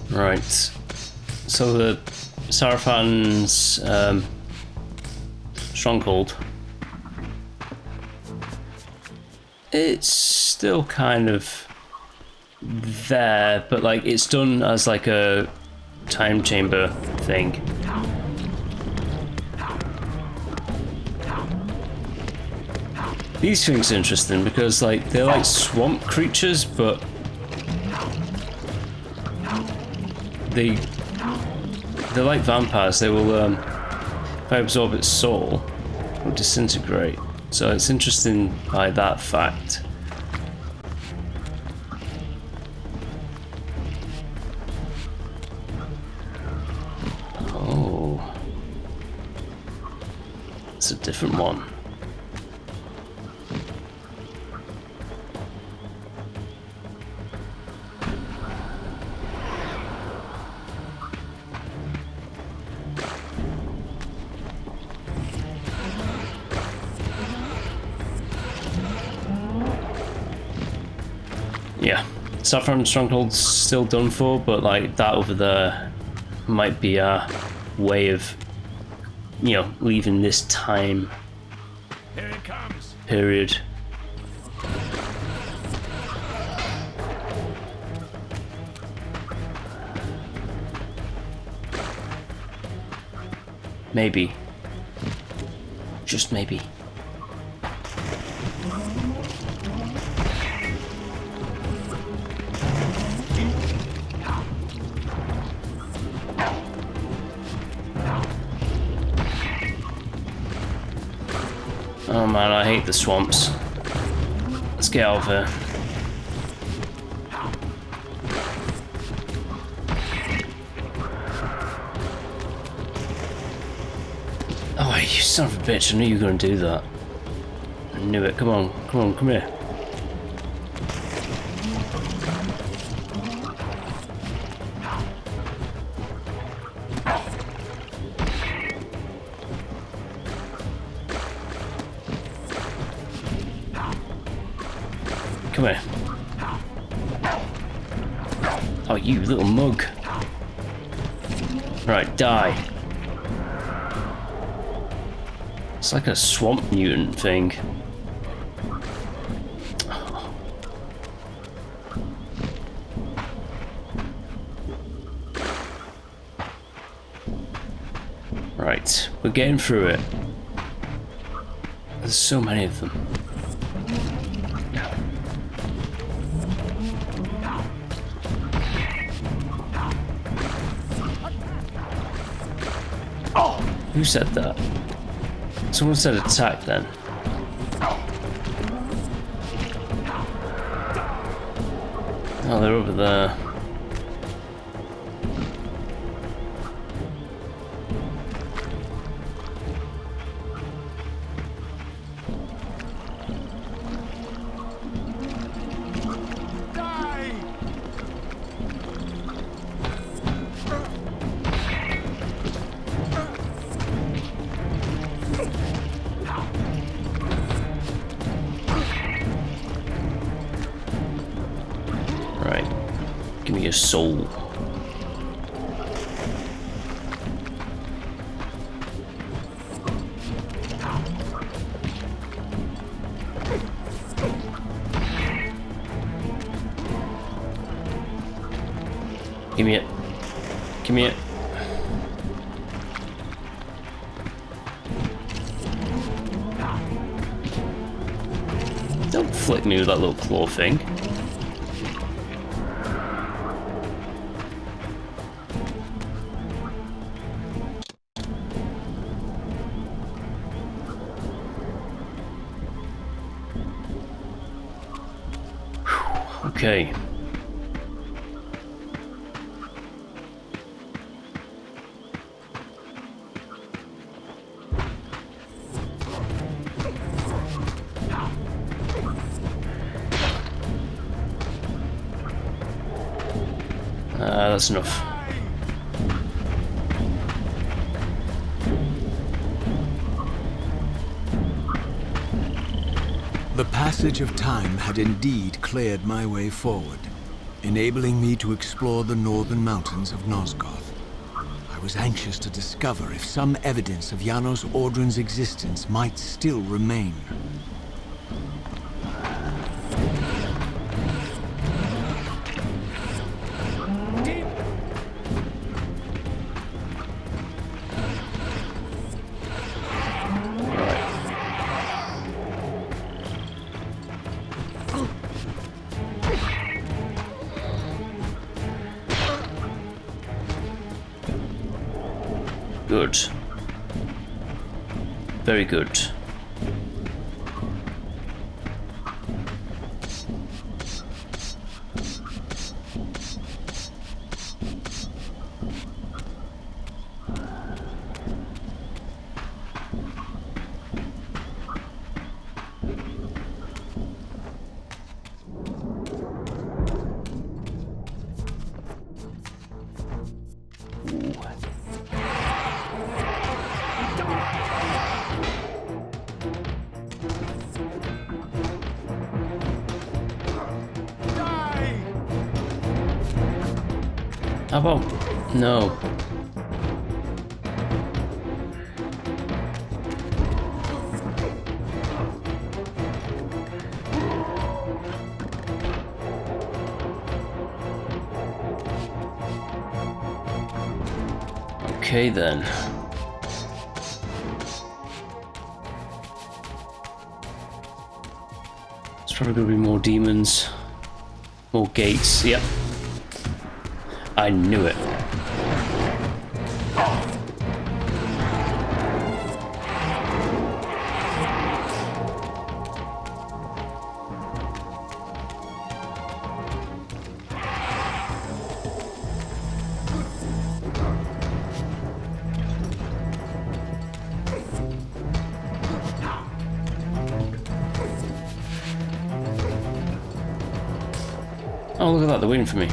Right, so the Saraphan's stronghold. It's still kind of there, but like it's done as like a time chamber thing. These things are interesting because like they're like swamp creatures, but they're like vampires. They will if I absorb its soul, it will disintegrate. So it's interesting by that fact. Oh, it's a different one. Yeah, Saffron Stronghold's still done for, but like that over there might be a way of, you know, leaving this time Here it comes. Maybe. Just maybe. Oh man, I hate the swamps. Let's get out of here. Oh, you son of a bitch, I knew you were going to do that. I knew it. Come on, come here. Come here. Oh, you little mug. Right, die. It's like a swamp mutant thing. Right, we're getting through it. There's so many of them. Who said that? Someone said attack then. Oh, they're over there. Give me your soul. Give me it. Give me it. Don't flick me with that little claw thing. Okay. That's enough. The passage of time had indeed cleared my way forward, enabling me to explore the northern mountains of Nosgoth. I was anxious to discover if some evidence of Janos Audron's existence might still remain. Good. Very good. How about no? Okay then. There's probably going to be more demons. More gates. Yep. I knew it. Oh, look at that, they're waiting for me.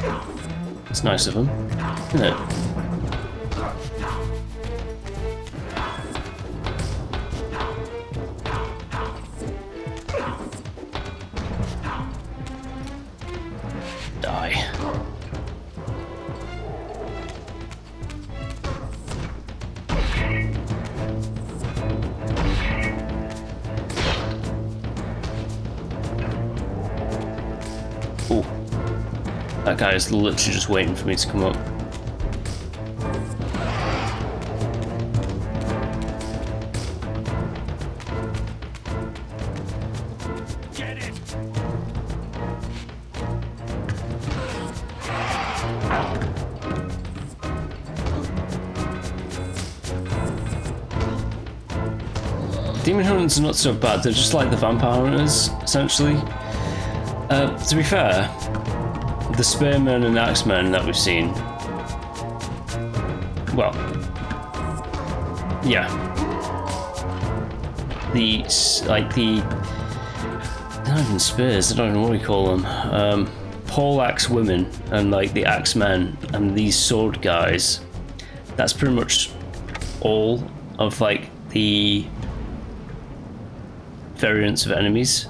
It's nice of them, isn't it? Die. Ooh. That guy is literally just waiting for me to come up. Get it! Demon Hunters are not so bad, they're just like the Vampire Hunters, essentially. To be fair, the Spearmen and Axemen that we've seen, well, yeah, they're not even spears, I don't know what we call them, pole axe women and like the Axemen and these sword guys, that's pretty much all of like the variants of enemies.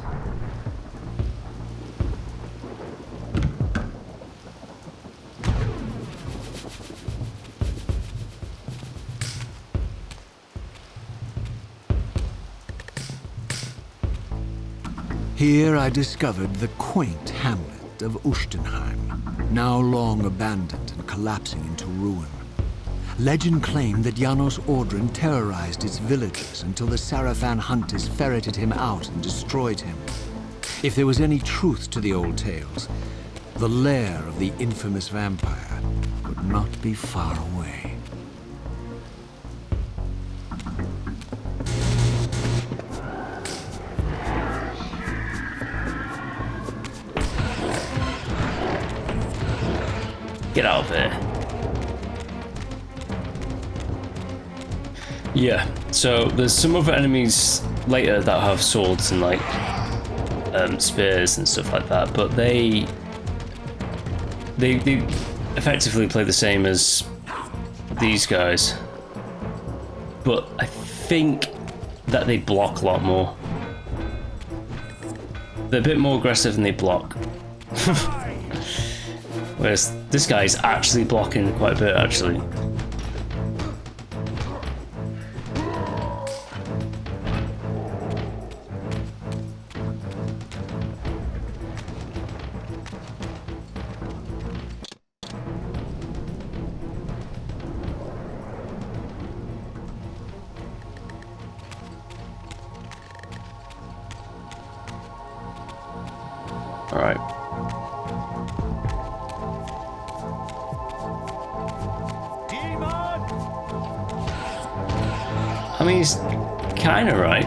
Here I discovered the quaint hamlet of Ustenheim, now long abandoned and collapsing into ruin. Legend claimed that Janos Ordren terrorized its villagers until the Sarafan hunters ferreted him out and destroyed him. If there was any truth to the old tales, the lair of the infamous vampire could not be far away. Get out of there. Yeah, so there's some other enemies later that have swords and like spears and stuff like that, but they effectively play the same as these guys. But I think that they block a lot more. They're a bit more aggressive and they block. Whereas this guy is actually blocking quite a bit, actually. All right. I mean, he's kind of right.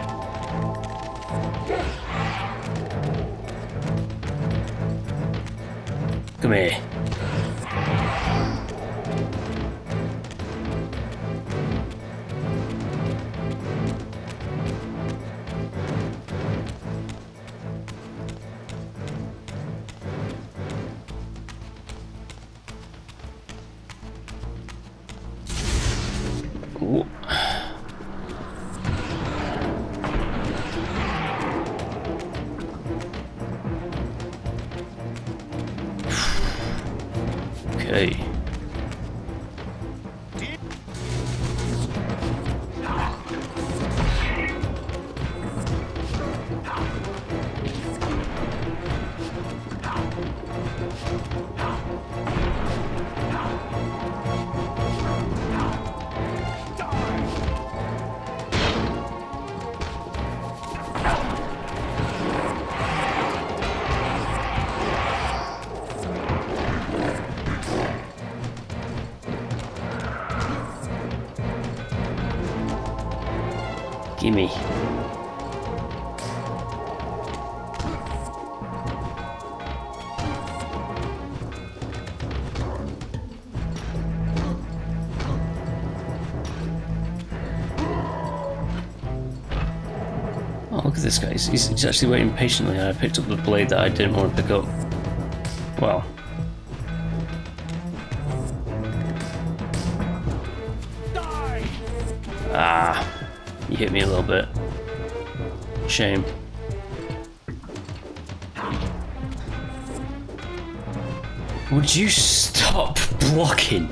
Come here. Ooh. Okay. Gimme. Oh, look at this guy. He's actually waiting patiently. I picked up the blade that I didn't want to pick up. Well. Ah, you hit me a little bit. Shame. Would you stop blocking?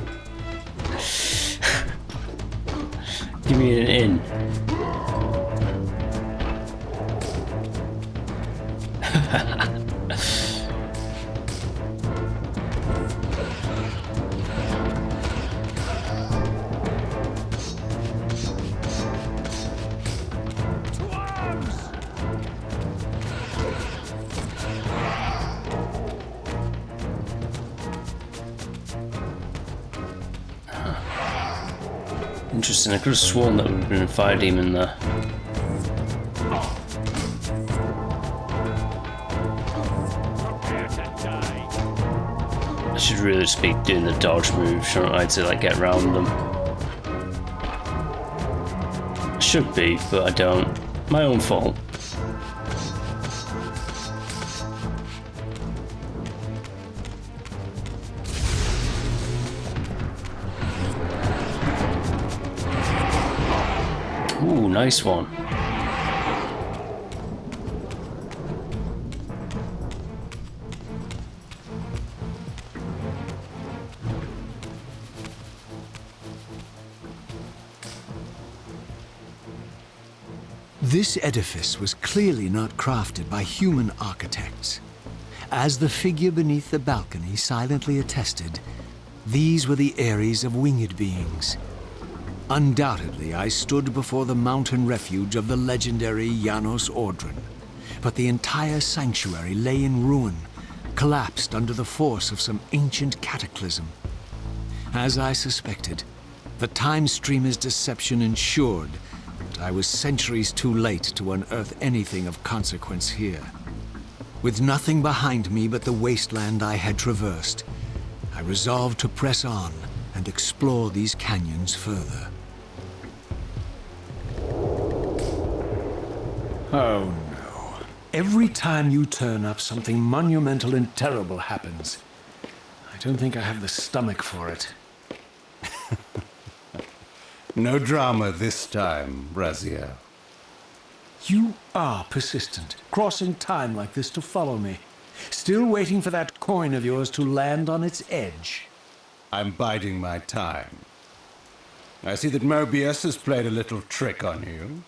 Give me an in. Interesting, I could have sworn that would have been a fire demon there. Prepare to die. I should really just be doing the dodge move, shouldn't I, to like get around them. I should be, but I don't. My own fault. Ooh, nice one. This edifice was clearly not crafted by human architects. As the figure beneath the balcony silently attested, these were the Ares of winged beings. Undoubtedly, I stood before the mountain refuge of the legendary Janos Ordren, but the entire sanctuary lay in ruin, collapsed under the force of some ancient cataclysm. As I suspected, the time streamer's deception ensured that I was centuries too late to unearth anything of consequence here. With nothing behind me but the wasteland I had traversed, I resolved to press on and explore these canyons further. Oh no. Every time you turn up, something monumental and terrible happens. I don't think I have the stomach for it. No drama this time, Raziel. You are persistent, crossing time like this to follow me. Still waiting for that coin of yours to land on its edge. I'm biding my time. I see that Mobius has played a little trick on you.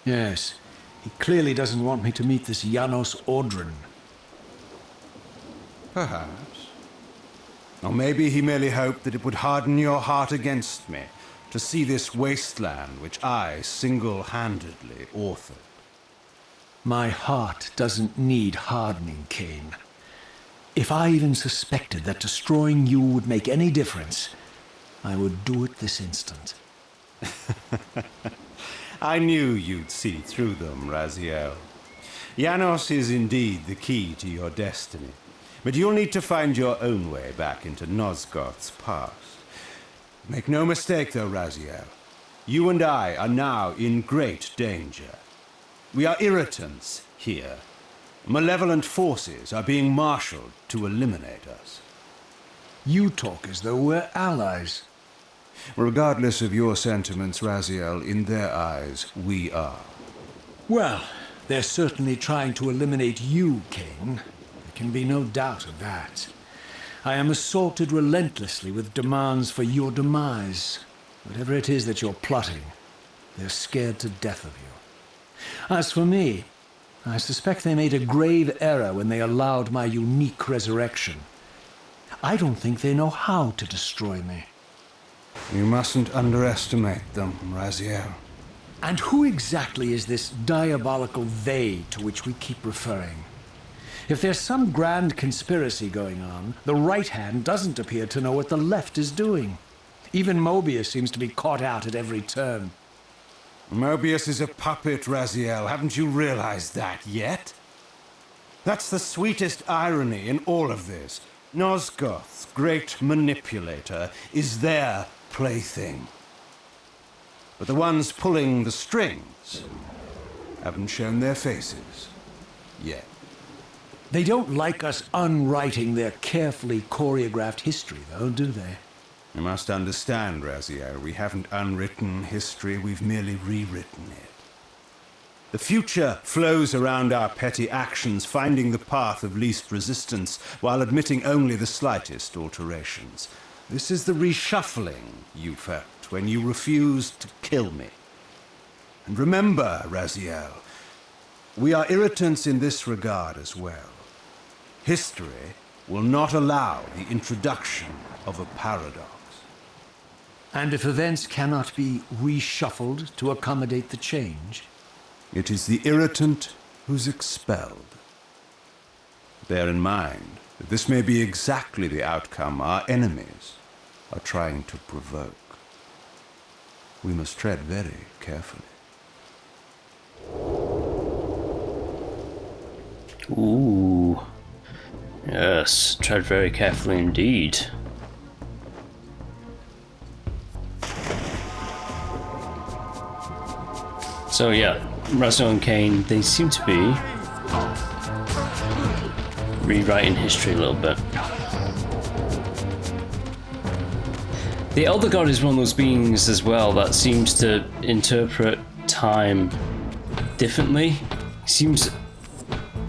Yes, he clearly doesn't want me to meet this Janos Ordren. Perhaps. Or maybe he merely hoped that it would harden your heart against me, to see this wasteland which I single-handedly authored. My heart doesn't need hardening, Kain. If I even suspected that destroying you would make any difference, I would do it this instant. I knew you'd see through them, Raziel. Janos is indeed the key to your destiny, but you'll need to find your own way back into Nosgoth's past. Make no mistake, though, Raziel. You and I are now in great danger. We are irritants here. Malevolent forces are being marshaled to eliminate us. You talk as though we're allies. Regardless of your sentiments, Raziel, in their eyes, we are. Well, they're certainly trying to eliminate you, Kain. There can be no doubt of that. I am assaulted relentlessly with demands for your demise. Whatever it is that you're plotting, they're scared to death of you. As for me, I suspect they made a grave error when they allowed my unique resurrection. I don't think they know how to destroy me. You mustn't underestimate them, Raziel. And who exactly is this diabolical they to which we keep referring? If there's some grand conspiracy going on, the right hand doesn't appear to know what the left is doing. Even Mobius seems to be caught out at every turn. Mobius is a puppet, Raziel. Haven't you realized that yet? That's the sweetest irony in all of this. Nosgoth's great manipulator is their plaything. But the ones pulling the strings haven't shown their faces yet. They don't like us unwriting their carefully choreographed history, though, do they? You must understand, Raziel, we haven't unwritten history, we've merely rewritten it. The future flows around our petty actions, finding the path of least resistance, while admitting only the slightest alterations. This is the reshuffling you felt when you refused to kill me. And remember, Raziel, we are irritants in this regard as well. History will not allow the introduction of a paradox. And if events cannot be reshuffled to accommodate the change? It is the irritant who's expelled. Bear in mind that this may be exactly the outcome our enemies are trying to provoke. We must tread very carefully. Ooh. Yes, tread very carefully indeed. So yeah, Raziel and Kain, they seem to be rewriting history a little bit. The Elder God is one of those beings as well that seems to interpret time differently. He seems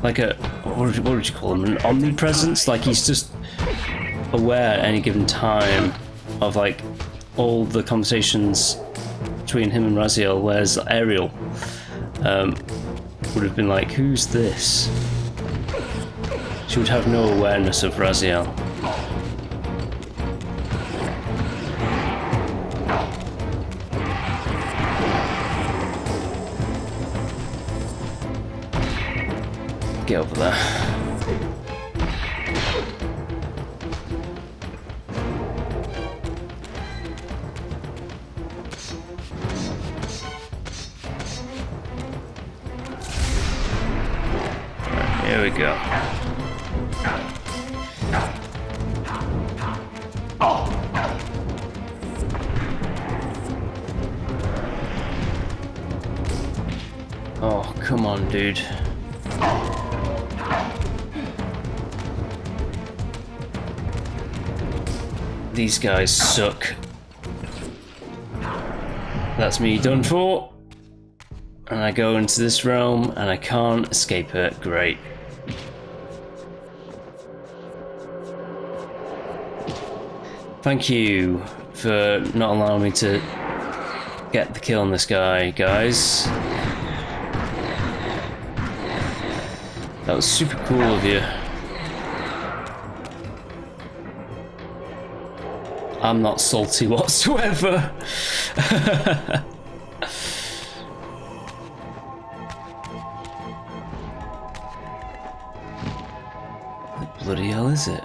like a, what would you call him, an omnipresence? Like he's just aware at any given time of like all the conversations between him and Raziel, whereas Ariel would have been like, who's this? She would have no awareness of Raziel. Get over there. Here we go. Oh, come on, dude. These guys suck. That's me done for. And I go into this realm and I can't escape it. Great. Thank you for not allowing me to get the kill on this guy, guys. That was super cool of you. I'm not salty whatsoever. What the bloody hell is it?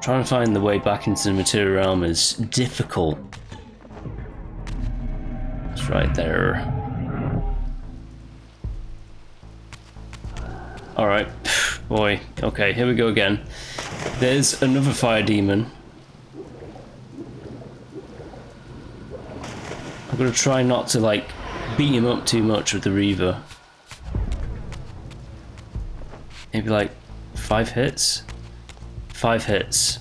Trying to find the way back into the material realm is difficult. It's right there. Alright, boy. Okay, here we go again. There's another fire demon. I'm gonna try not to, like, beat him up too much with the Reaver. Maybe like 5 hits? 5 hits.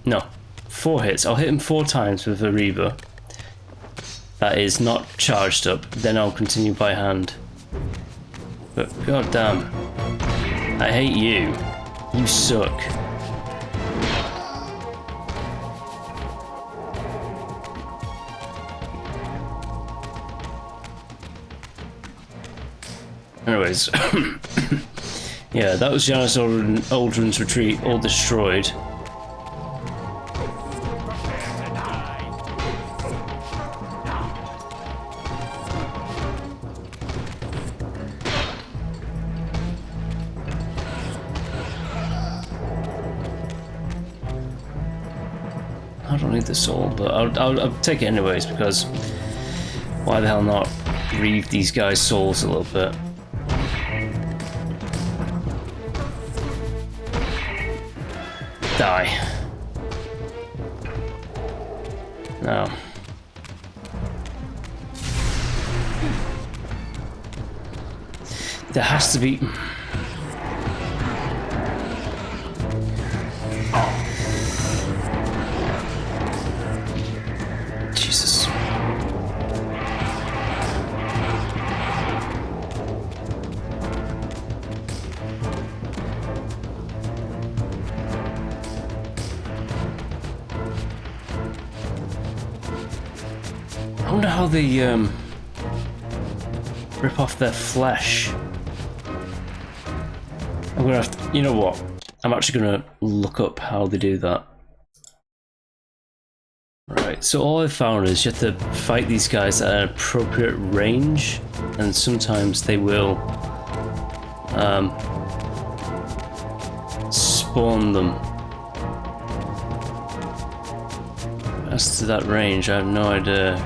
No, 4 hits. I'll hit him 4 times with a Reaver. That is not charged up. Then I'll continue by hand. But goddamn, I hate you. You suck. Anyways. Yeah, that was Janus Aldrin's retreat, all destroyed. I don't need the soul, but I'll take it anyways, because why the hell not reave these guys' souls a little bit. Die. Now. There has to be... Jesus. I wonder how they rip off their flesh. I'm gonna have to, you know what? I'm actually gonna look up how they do that. Right, so all I've found is you have to fight these guys at an appropriate range, and sometimes they will spawn them. As to that range, I have no idea.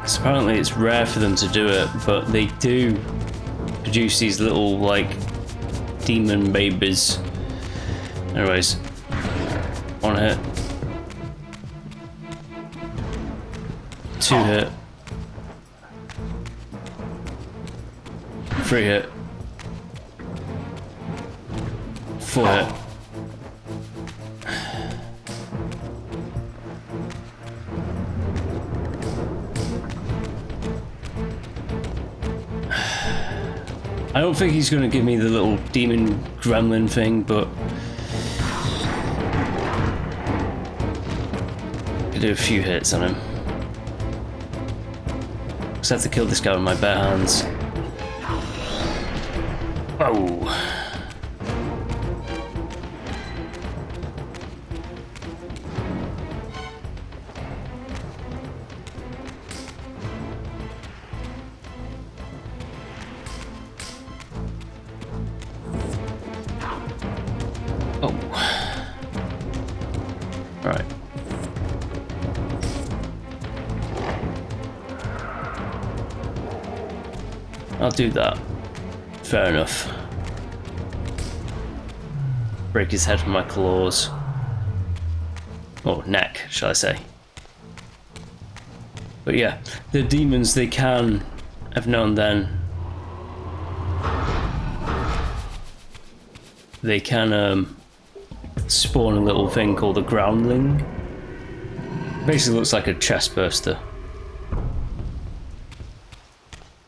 So apparently it's rare for them to do it, but they do produce these little, like, demon babies. Anyways, one hit. 2 hit. 3 hit. 4 hit. I don't think he's going to give me the little demon gremlin thing, but I do a few hits on him. Just have to kill this guy with my bare hands. Oh. Right. I'll do that. Fair enough. Break his head with my claws. Or neck, shall I say. But yeah, the demons, they can, every now and then, they can spawn a little thing called a groundling. Basically looks like a chest burster.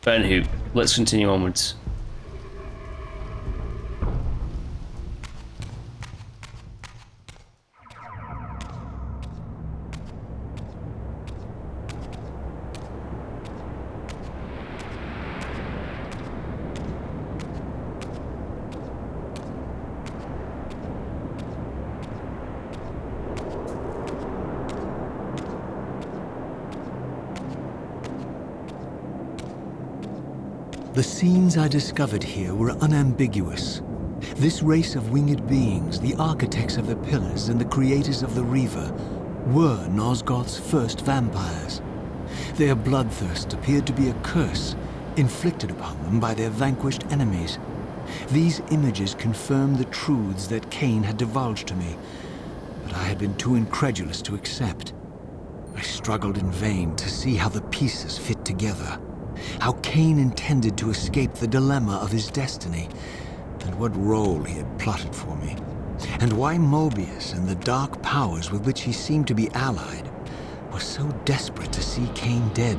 But anywho, let's continue onwards. The scenes I discovered here were unambiguous. This race of winged beings, the architects of the pillars and the creators of the Reaver, were Nosgoth's first vampires. Their bloodthirst appeared to be a curse inflicted upon them by their vanquished enemies. These images confirmed the truths that Kain had divulged to me, but I had been too incredulous to accept. I struggled in vain to see how the pieces fit together. How Kain intended to escape the dilemma of his destiny, and what role he had plotted for me, and why Mobius and the dark powers with which he seemed to be allied were so desperate to see Kain dead,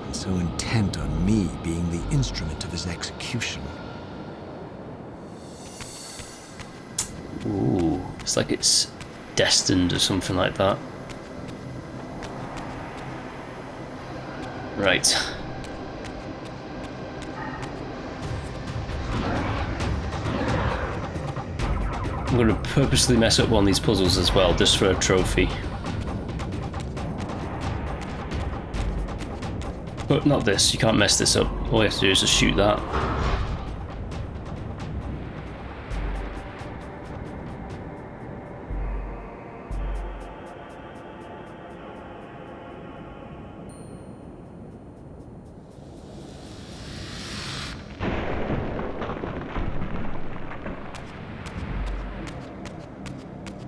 and so intent on me being the instrument of his execution. Ooh, it's like it's destined or something like that. Right. I'm going to purposely mess up one of these puzzles as well, just for a trophy. But not this, you can't mess this up. All you have to do is just shoot that.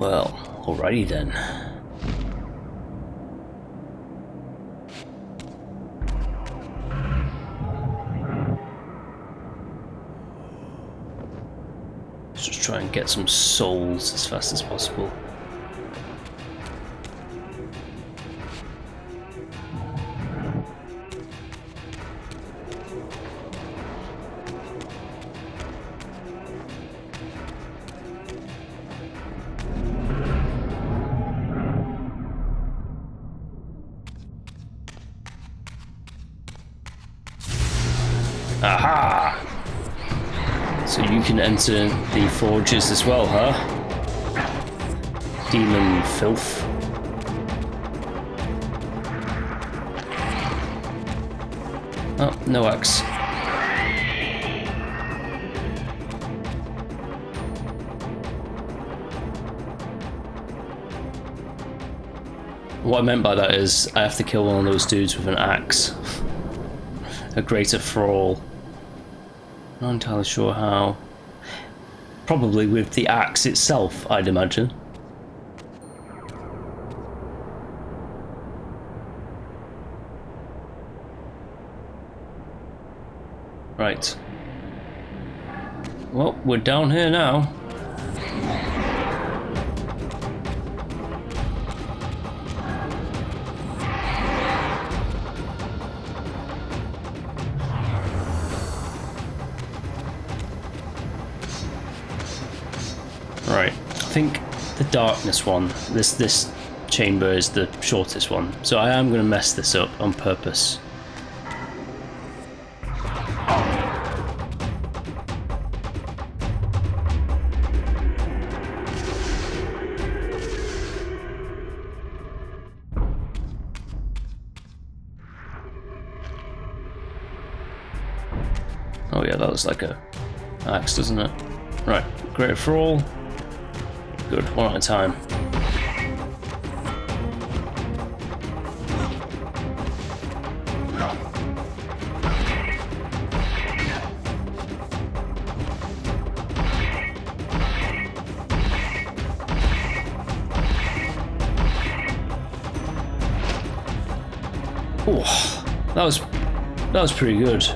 Well, alrighty then. Let's just try and get some souls as fast as possible. Aha! So you can enter the forges as well, huh? Demon filth. Oh, no axe. What I meant by that is I have to kill one of those dudes with an axe. A greater thrall. Not entirely sure how. Probably with the axe itself, I'd imagine. Right. Well, we're down here now. Right, I think the darkness one, this chamber is the shortest one, so I am going to mess this up on purpose. Oh yeah, that looks like a axe, doesn't it? Right, greater for all. Good, one at a time. Oh, that was pretty good.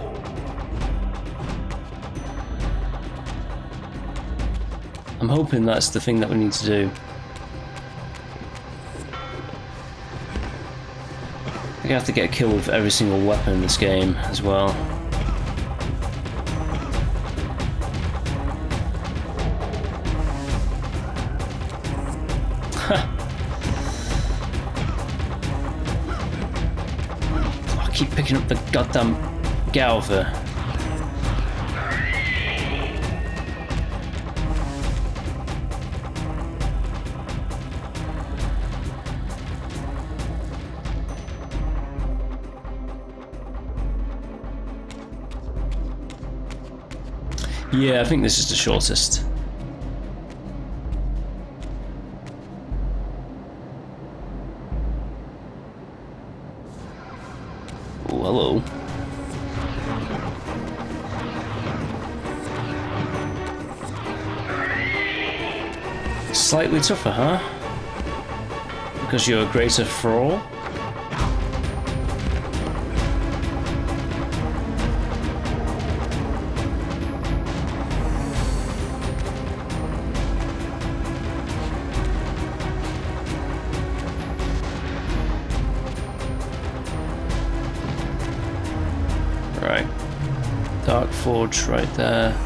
I'm hoping that's the thing that we need to do. I have to get a kill with every single weapon in this game as well. I keep picking up the goddamn Galva. Yeah, I think this is the shortest. Oh, hello. Slightly tougher, huh? Because you're a greater thrall? Right. Dark Forge right there.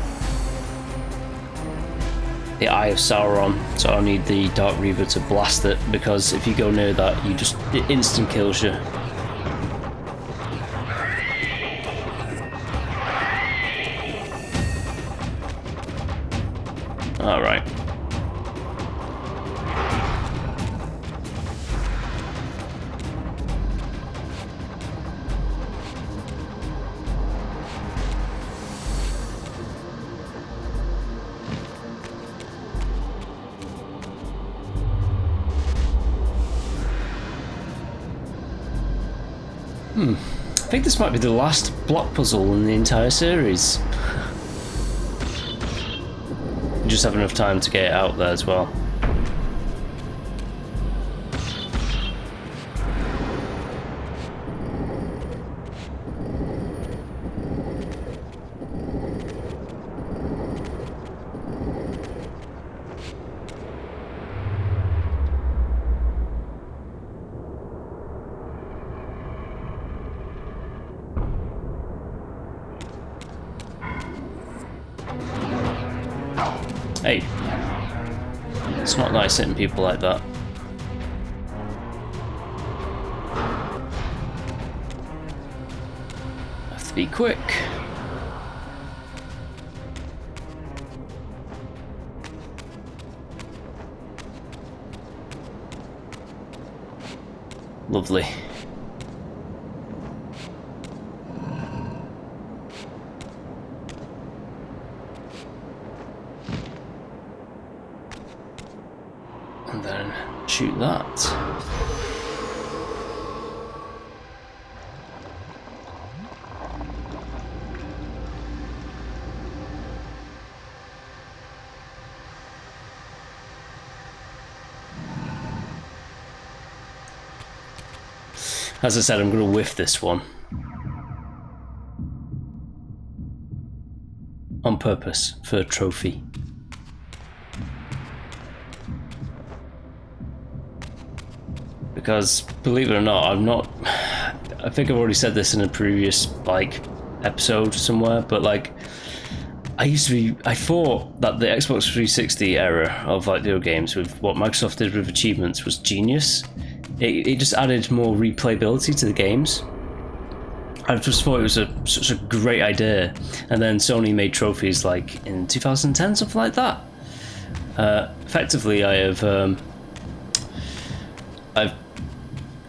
The Eye of Sauron, so I need the Dark Reaver to blast it, because if you go near that, it instant kills you. Alright. I think this might be the last block puzzle in the entire series. Just have enough time to get it out there as well. Hey. It's not nice hitting people like that. Have to be quick. Lovely. And then shoot that. As I said, I'm going to whiff this one. On purpose, for a trophy. Because, believe it or not, I think I've already said this in a previous, like, episode somewhere, but, like, I thought that the Xbox 360 era of, like, video games with what Microsoft did with achievements was genius. It just added more replayability to the games. I just thought it was such a great idea. And then Sony made trophies like in 2010, something like that. Effectively, I've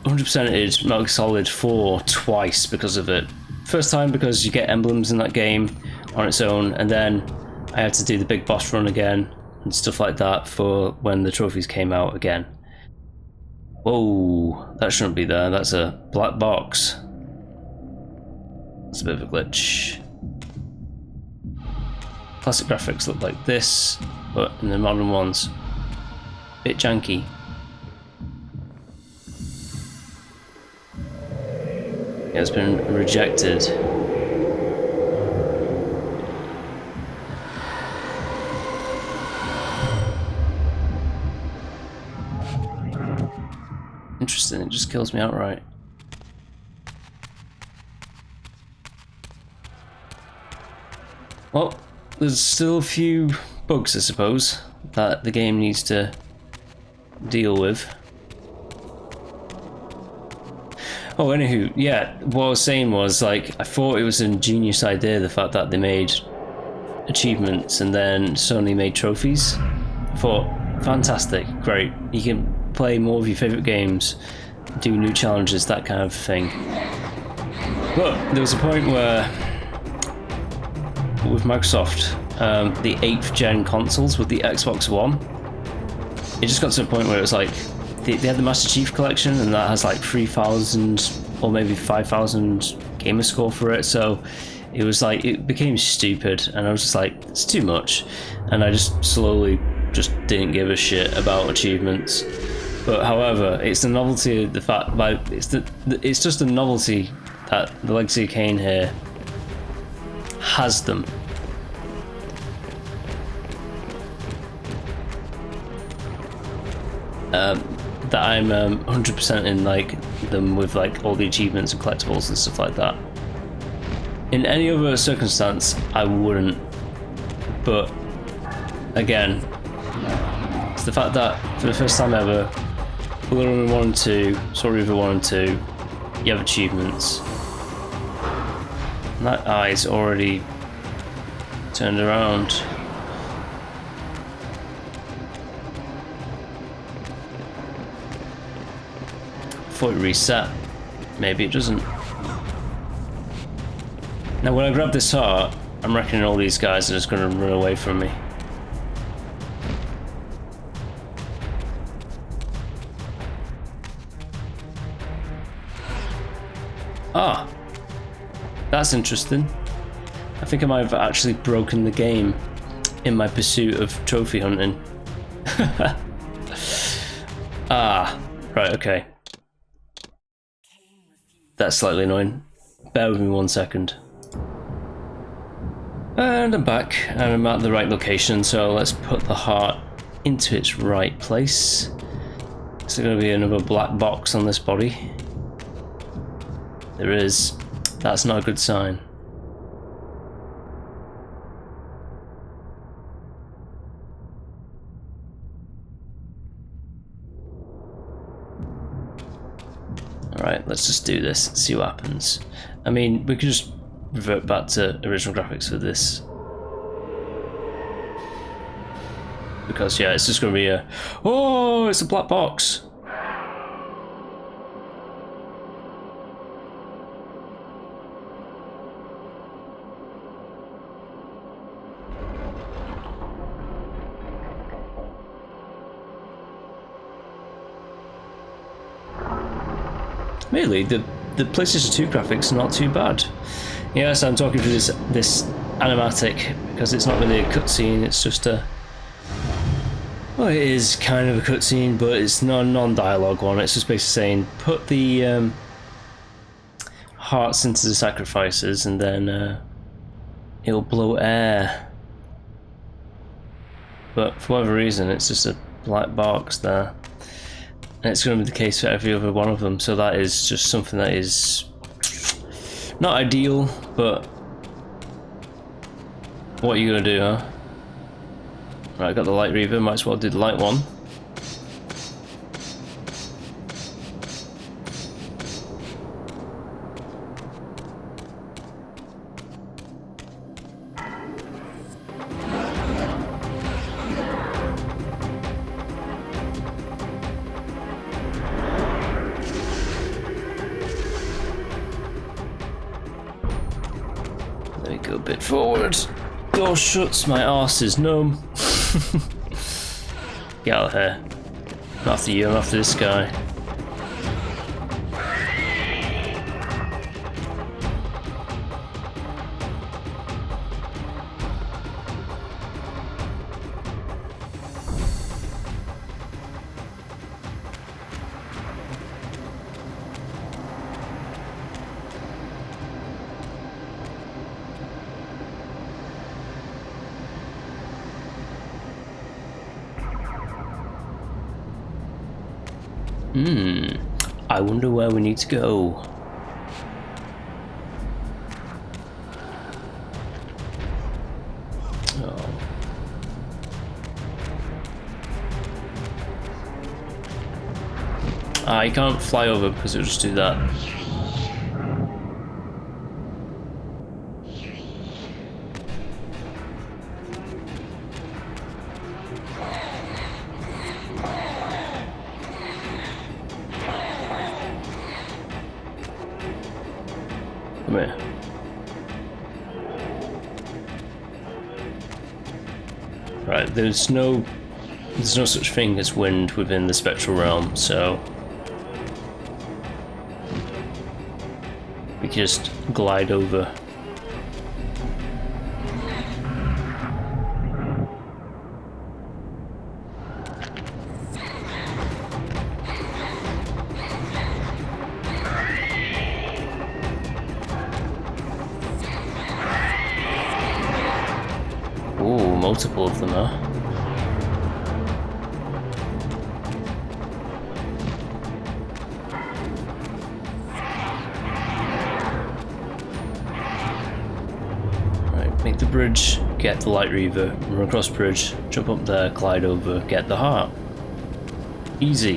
100%ed Metal Gear Solid 4 twice because of it. First time because you get emblems in that game on its own, and then I had to do the big boss run again and stuff like that for when the trophies came out again. Whoa, that shouldn't be there. That's a black box. That's a bit of a glitch. Classic graphics look like this, but in the modern ones, a bit janky. Yeah, it's been rejected. Interesting, it just kills me outright. Well, there's still a few bugs, I suppose, that the game needs to deal with. Oh, anywho, yeah, what I was saying was, like, I thought it was a genius idea, the fact that they made achievements and then Sony made trophies. I thought, fantastic, great, you can play more of your favourite games, do new challenges, that kind of thing. But there was a point where, with Microsoft, the 8th gen consoles with the Xbox One, it just got to a point where it was like, they had the Master Chief Collection, and that has like 3,000 or maybe 5,000 gamer score for it, so it was like, it became stupid, and I was just like, it's too much, and I just slowly just didn't give a shit about achievements. But however, it's the novelty of the fact, like, it's just a novelty that the Legacy of Kain here has them. That I'm 100% in like them with like all the achievements and collectibles and stuff like that. In any other circumstance, I wouldn't. But again, it's the fact that for the first time ever, Soul Reaver 1 and 2, Soul Reaver 1 and 2, you have achievements. And that eye's already turned around. Thought it reset. Maybe it doesn't. Now when I grab this heart, I'm reckoning all these guys are just going to run away from me. Ah, that's interesting. I think I might have actually broken the game in my pursuit of trophy hunting. Ah, right, okay. That's slightly annoying. Bear with me 1 second. And I'm back, and I'm at the right location, so let's put the heart into its right place. Is there going to be another black box on this body? There is. That's not a good sign. let's just do this, see what happens. I mean, we could just revert back to original graphics for this. Because, yeah, it's just going to be a... Oh, it's a black box! Really, the PlayStation 2 graphics are not too bad. Yes, I'm talking through this animatic because it's not really a cutscene. It's just a, well, it is kind of a cutscene, but it's not a non-dialogue one. It's just basically saying put the hearts into the sacrifices, and then it'll blow air. But for whatever reason, it's just a black box there. And it's going to be the case for every other one of them, so that is just something that is not ideal, but what are you going to do, huh? Right, I got the Light Reaver, might as well do the light one. Let me go a bit forward. Door shuts, my arse is numb. Get out of here. I'm after you, I'm after this guy. I wonder where we need to go. Oh. You can't fly over because it'll just do that. Come here. Right, there's no such thing as wind within the spectral realm, so we can just glide over. Ooh, multiple of them, huh? Right, make the bridge, get the Light Reaver, run across the bridge, jump up there, glide over, get the heart. Easy.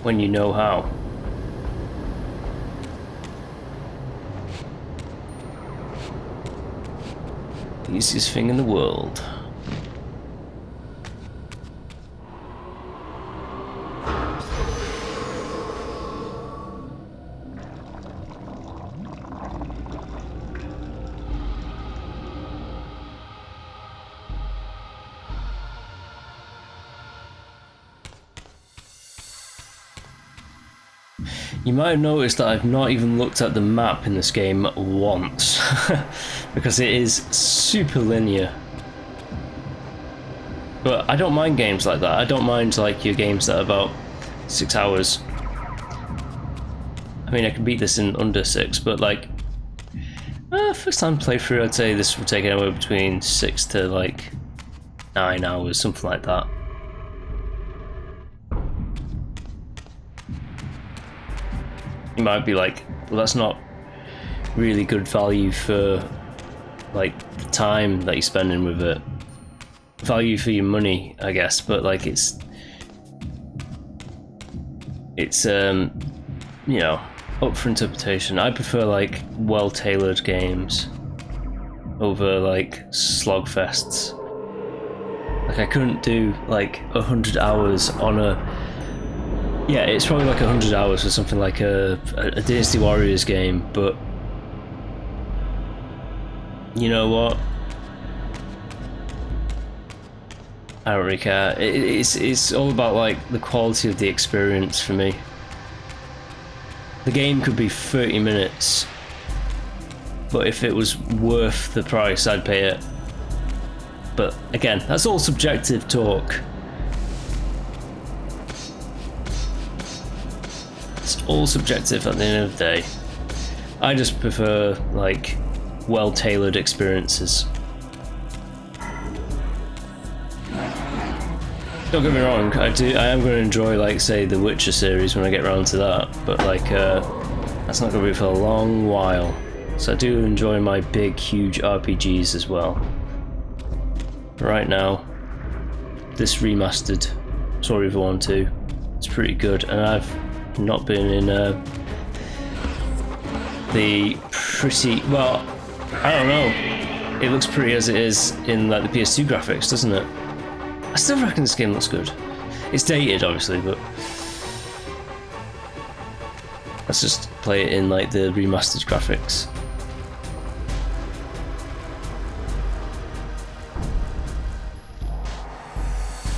When you know how. Easiest thing in the world. You might have noticed that I've not even looked at the map in this game once, because it is super linear. But I don't mind games like that. I don't mind like your games that are about 6 hours. I mean, I can beat this in under 6, but like, first time playthrough, I'd say this would take anywhere between 6 to like 9 hours, something like that. You might be like, well, that's not really good value for like the time that you're spending with it. Value for your money, I guess, but like it's it's you know, up for interpretation. I prefer like well-tailored games over like slogfests. Like I couldn't do like 100 hours on a. Yeah, it's probably like 100 hours for something like a Dynasty Warriors game, but you know what? I don't really care. It's all about like the quality of the experience for me. The game could be 30 minutes, but if it was worth the price, I'd pay it. But again, that's all subjective talk. It's all subjective at the end of the day. I just prefer like well-tailored experiences. Don't get me wrong, I am going to enjoy, like, say, the Witcher series when I get around to that, but like, that's not going to be for a long while. So I do enjoy my big, huge RPGs as well. Right now, this remastered Soul Reaver 1-2, it's pretty good, and I've not been in the pretty, well, I don't know, it looks pretty as it is in like the PS2 graphics, doesn't it? I still reckon this game looks good. It's dated, obviously, but let's just play it in like the remastered graphics.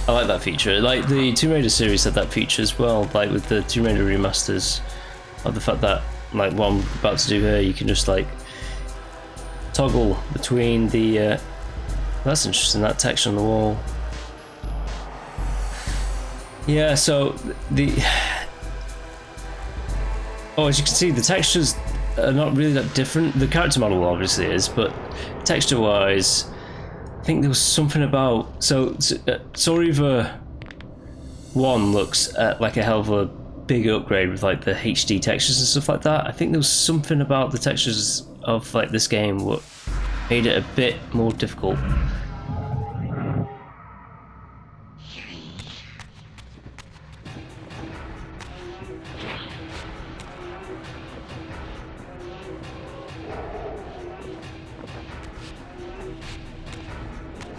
I like that feature. Like the Tomb Raider series had that feature as well, like with the Tomb Raider remasters, of the fact that, like what I'm about to do here, you can just like toggle between the that's interesting, that text on the wall. Yeah, so the as you can see, the textures are not really that different. The character model obviously is, but texture wise, I think there was something about, so Soul Reaver 1 looks like a hell of a big upgrade with like the HD textures and stuff like that. I think there was something about the textures of like this game what made it a bit more difficult.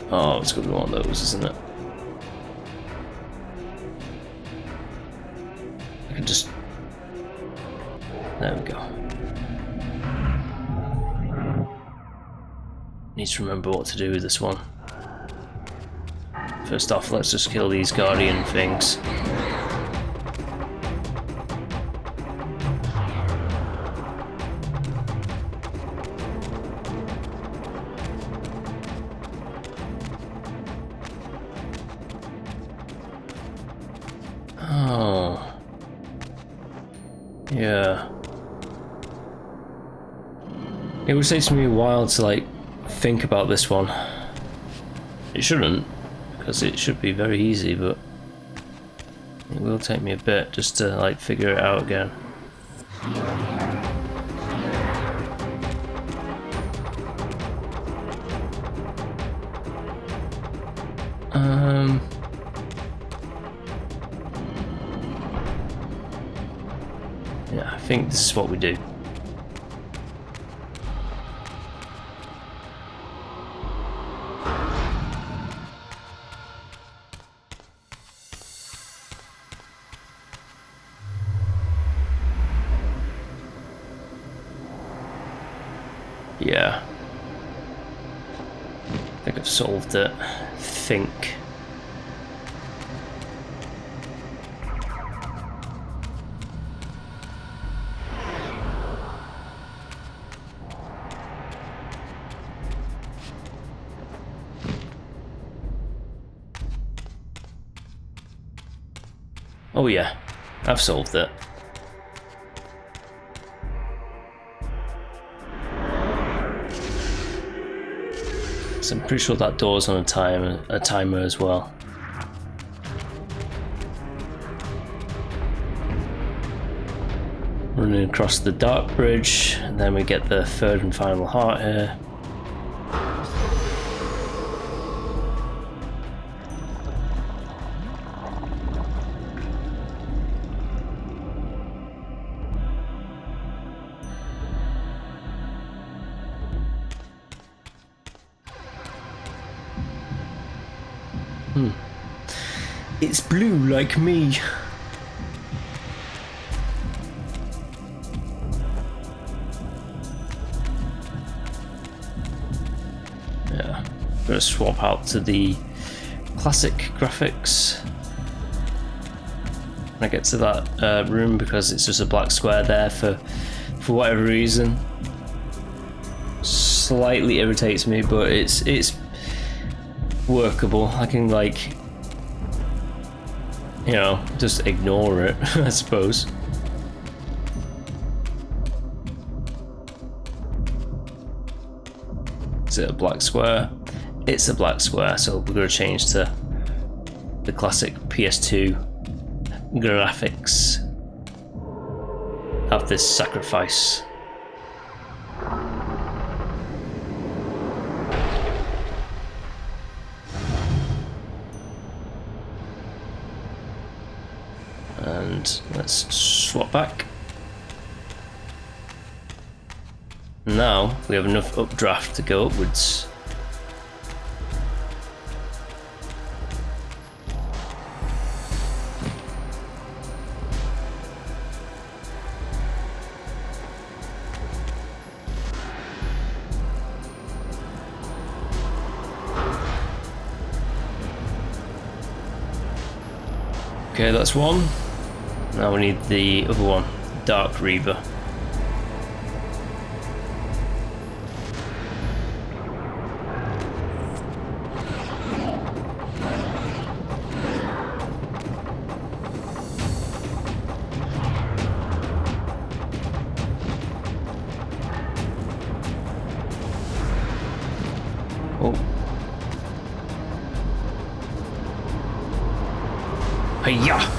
Oh, it's gonna be one of those, isn't it? I can just... There we go. Need to remember what to do with this one. First off, let's just kill these guardian things. Yeah. It would take me a while to like think about this one. It shouldn't, because it should be very easy, but it will take me a bit just to like figure it out again. Yeah, I think this is what we do. Yeah. I think I've solved it. Think. Oh yeah, I've solved it. So I'm pretty sure that door's on a timer as well. Running across the dark bridge, and then we get the third and final heart here. It's blue like me. Yeah, I'm gonna swap out to the classic graphics when I get to that room, because it's just a black square there for whatever reason. Slightly irritates me, but it's workable. I can, like, you know, just ignore it, I suppose. Is it a black square? It's a black square, so we're going to change to the classic PS2 graphics. Have this sacrifice. And let's swap back. Now we have enough updraft to go upwards. Okay, that's one. Now we need the other one, Dark Reaver. Oh. Hiya!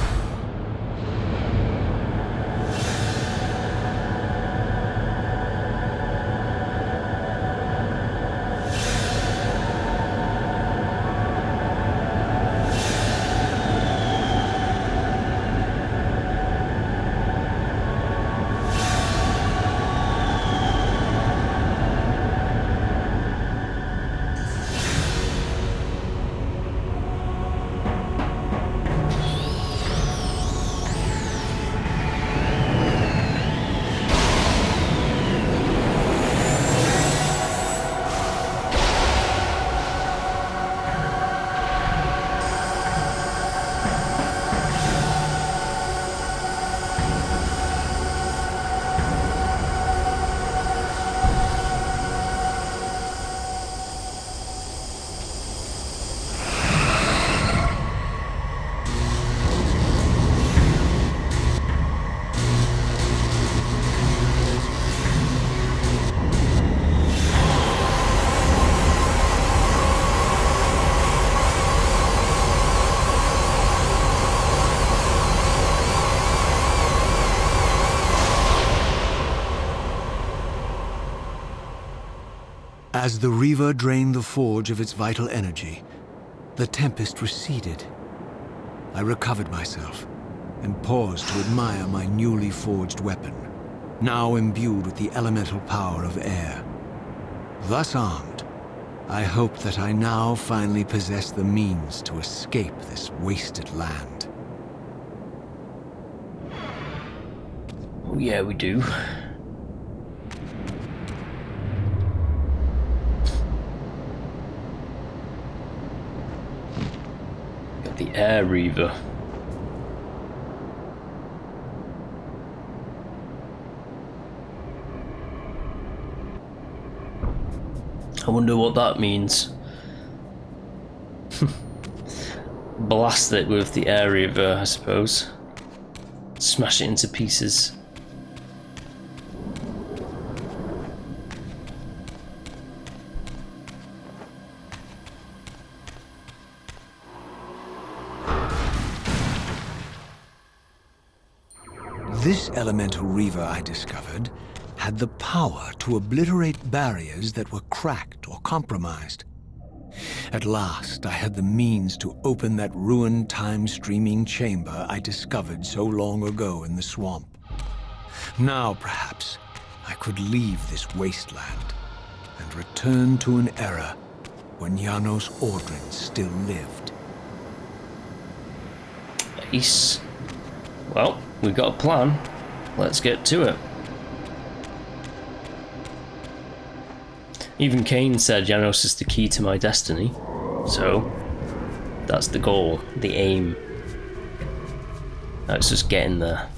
As the Reaver drained the forge of its vital energy, the tempest receded. I recovered myself and paused to admire my newly forged weapon, now imbued with the elemental power of air. Thus armed, I hoped that I now finally possessed the means to escape this wasted land. Oh yeah, we do. The Air Reaver. I wonder what that means. Blast it with the Air Reaver, I suppose. Smash it into pieces. This elemental reaver, I discovered, had the power to obliterate barriers that were cracked or compromised. At last, I had the means to open that ruined time-streaming chamber I discovered so long ago in the swamp. Now, perhaps, I could leave this wasteland and return to an era when Janos Ordrin still lived. case, well, we've got a plan. Let's get to it. Even Kain said Janos is the key to my destiny. So, that's the goal, the aim. Now it's just getting there.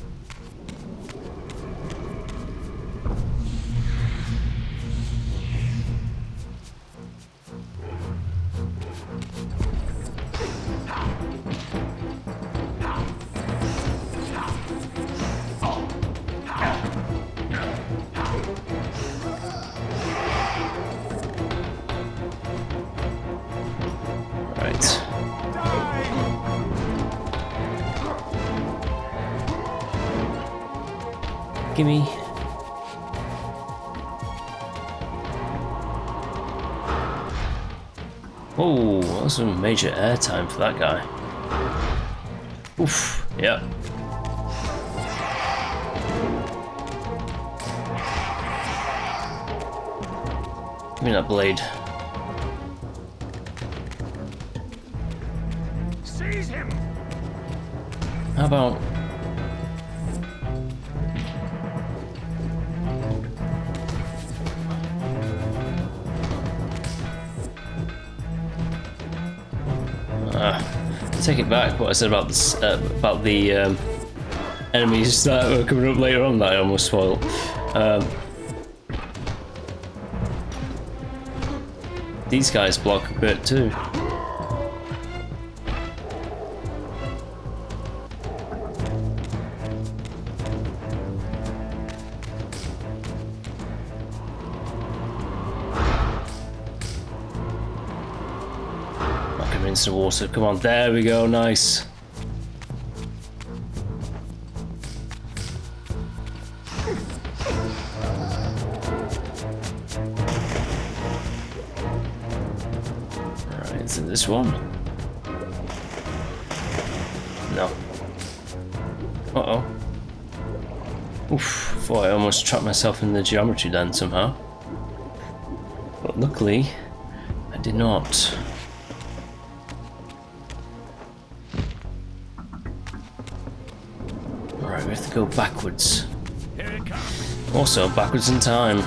Gimme. Oh, that's some major airtime for that guy. Oof, yeah. Give me that blade. Seize him! How about... take it back what I said about this, about the enemies that were coming up later on that I almost spoiled. These guys block a bit too. Into water. Come on, there we go, nice. Right, is it this one? No. Uh-oh. Oof, boy, I almost trapped myself in the geometry then somehow. But luckily, I did not. We have to go backwards. Here it comes. Also, backwards in time.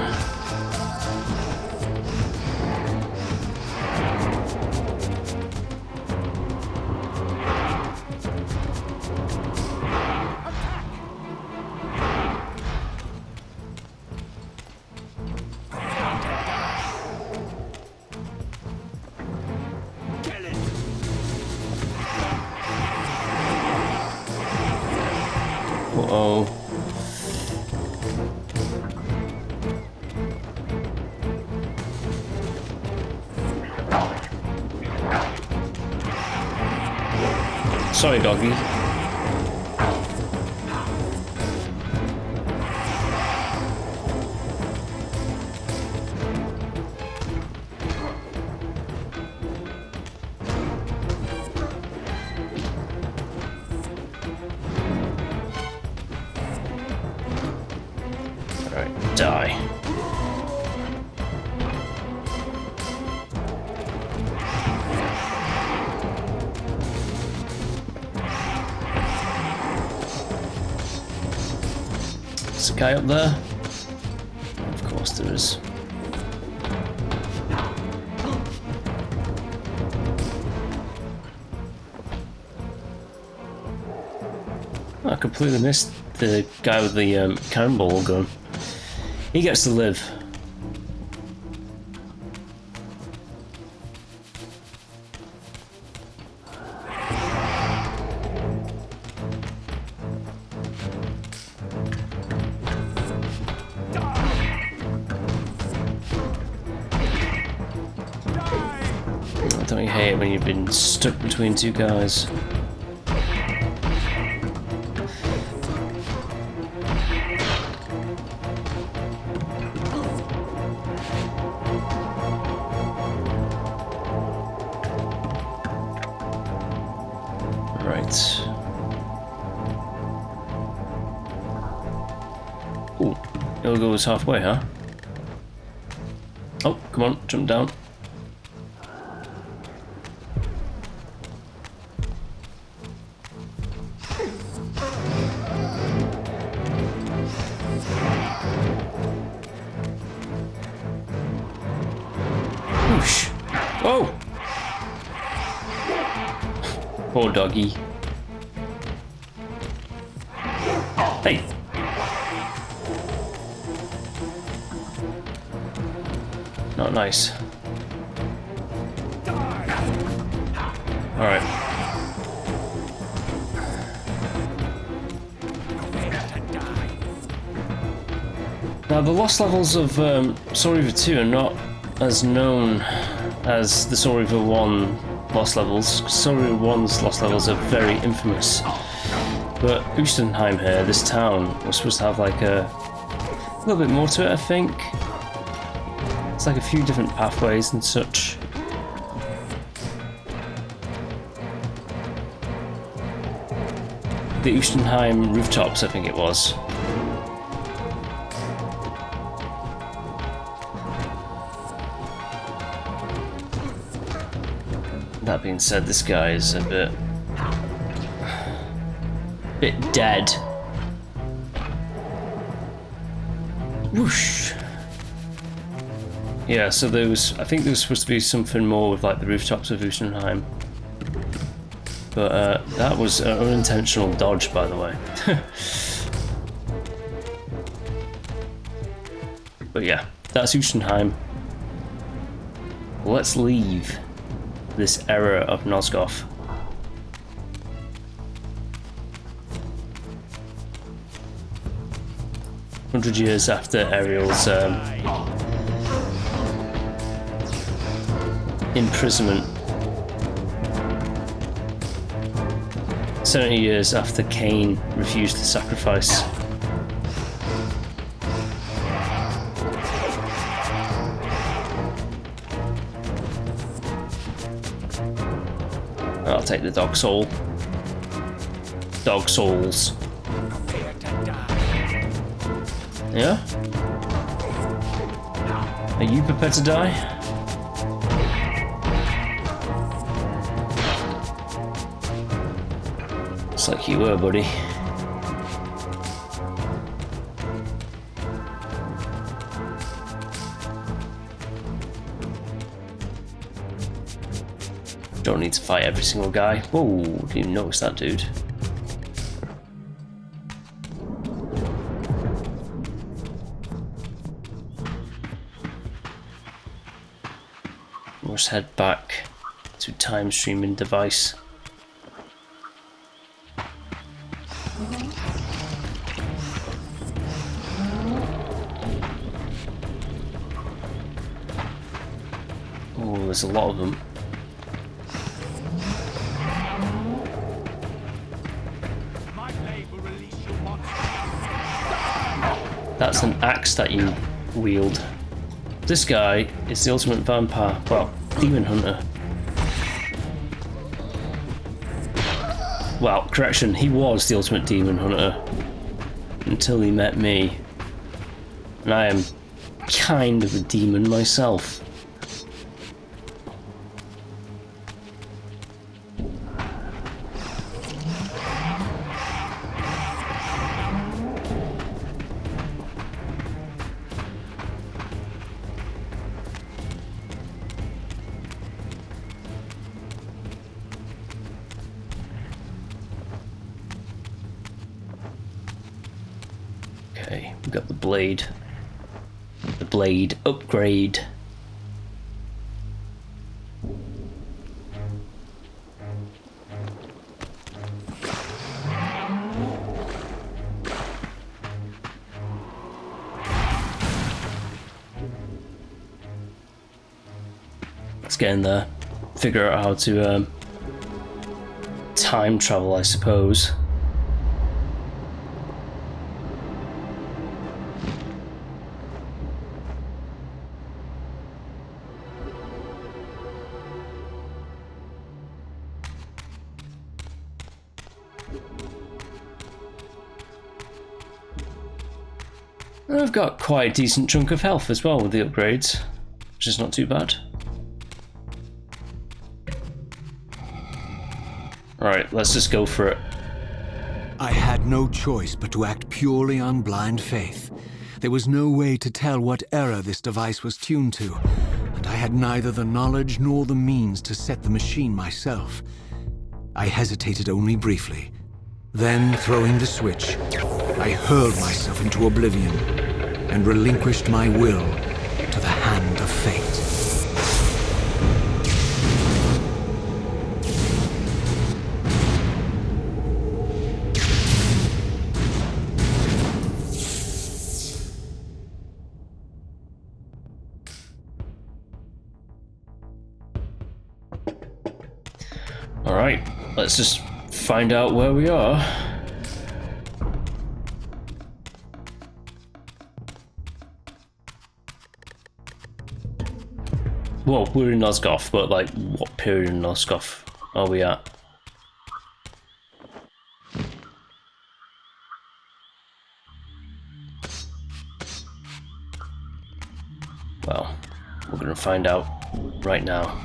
Uh-oh. Sorry, doggy. Alright, die. There's a guy up there? Of course there is. I completely missed the guy with the cannonball gun. He gets to live. Don't you hate it when you've been stuck between two guys? Right. Ooh, it'll go us halfway, huh? Oh, come on, jump down. Whoosh! Oh! Poor doggy. Hey! Not nice. Alright. Now, the lost levels of Soul Reaver 2 are not as known as the Soul Reaver 1 lost levels. Soul Reaver 1's lost levels are very infamous. But Ustenheim here, this town, was supposed to have like a little bit more to it, I think. It's like a few different pathways and such. The Ustenheim rooftops, I think it was. That being said, this guy is a bit dead. Whoosh! Yeah, so I think there was supposed to be something more with like the rooftops of Ustenheim. But that was an unintentional dodge, by the way. But yeah, that's Ustenheim. Let's leave this era of Nosgoth. "100 years after Ariel's imprisonment. 70 years after Kain refused to sacrifice. I'll take the dog soul. Dog souls. Yeah? Are you prepared to die? Looks like you were, buddy. Don't need to fight every single guy. Whoa, didn't even notice that dude. Let's head back to time streaming device. Oh, there's a lot of them. That's an axe that you wield. This guy is the ultimate vampire, well, demon hunter. Well, correction, he was the ultimate demon hunter until he met me. And I am kind of a demon myself. Okay, we've got the blade. The blade upgrade. Let's get in there. Figure out how to time travel, I suppose. I've got quite a decent chunk of health as well with the upgrades, which is not too bad. Right, let's just go for it. I had no choice but to act purely on blind faith. There was no way to tell what era this device was tuned to, and I had neither the knowledge nor the means to set the machine myself. I hesitated only briefly. Then, throwing the switch, I hurled myself into oblivion and relinquished my will to the hand of fate. Alright, let's just find out where we are. Well, we're in Nosgoth, but like, what period in Nosgoth are we at? Well, we're gonna find out right now.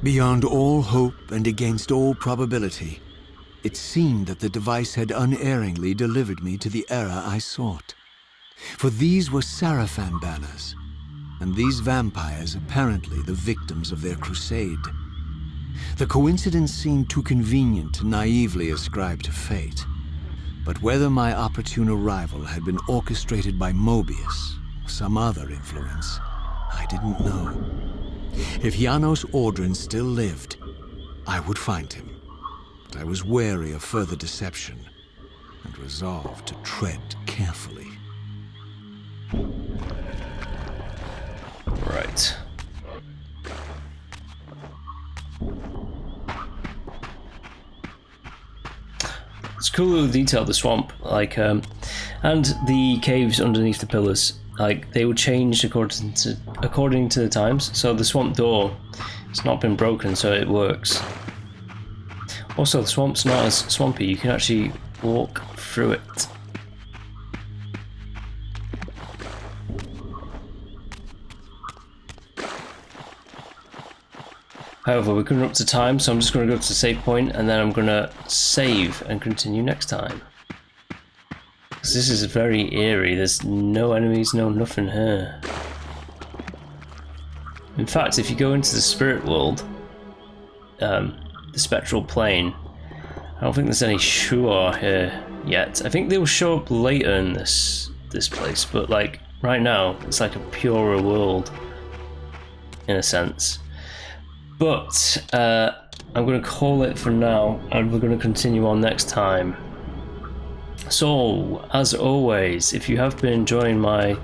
Beyond all hope and against all probability, it seemed that the device had unerringly delivered me to the era I sought. For these were Sarafan banners, and these vampires apparently the victims of their crusade. The coincidence seemed too convenient to naively ascribe to fate. But whether my opportune arrival had been orchestrated by Mobius or some other influence, I didn't know. If Janos Audrin still lived, I would find him. But I was wary of further deception and resolved to tread carefully. Right. It's cool little detail, the swamp, like, and the caves underneath the pillars. Like, they would change according to the times. So the swamp door, it's not been broken, so it works. Also, the swamp's not as swampy. You can actually walk through it. However, we're coming up to time, so I'm just going to go to the save point, and then I'm going to save and continue next time. Because this is very eerie. There's no enemies, no nothing here. In fact, if you go into the spirit world, the spectral plane, I don't think there's any Shuar here yet. I think they will show up later in this place, but like right now, it's like a purer world, in a sense. But I'm going to call it for now, and we're going to continue on next time. So, as always, if you have been enjoying my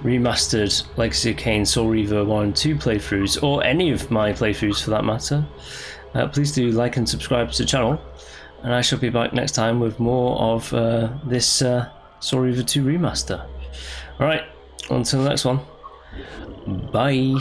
remastered Legacy of Kain, Soul Reaver 1 and 2 playthroughs, or any of my playthroughs for that matter, please do like and subscribe to the channel, and I shall be back next time with more of this Soul Reaver 2 remaster. Alright, on to the next one. Bye.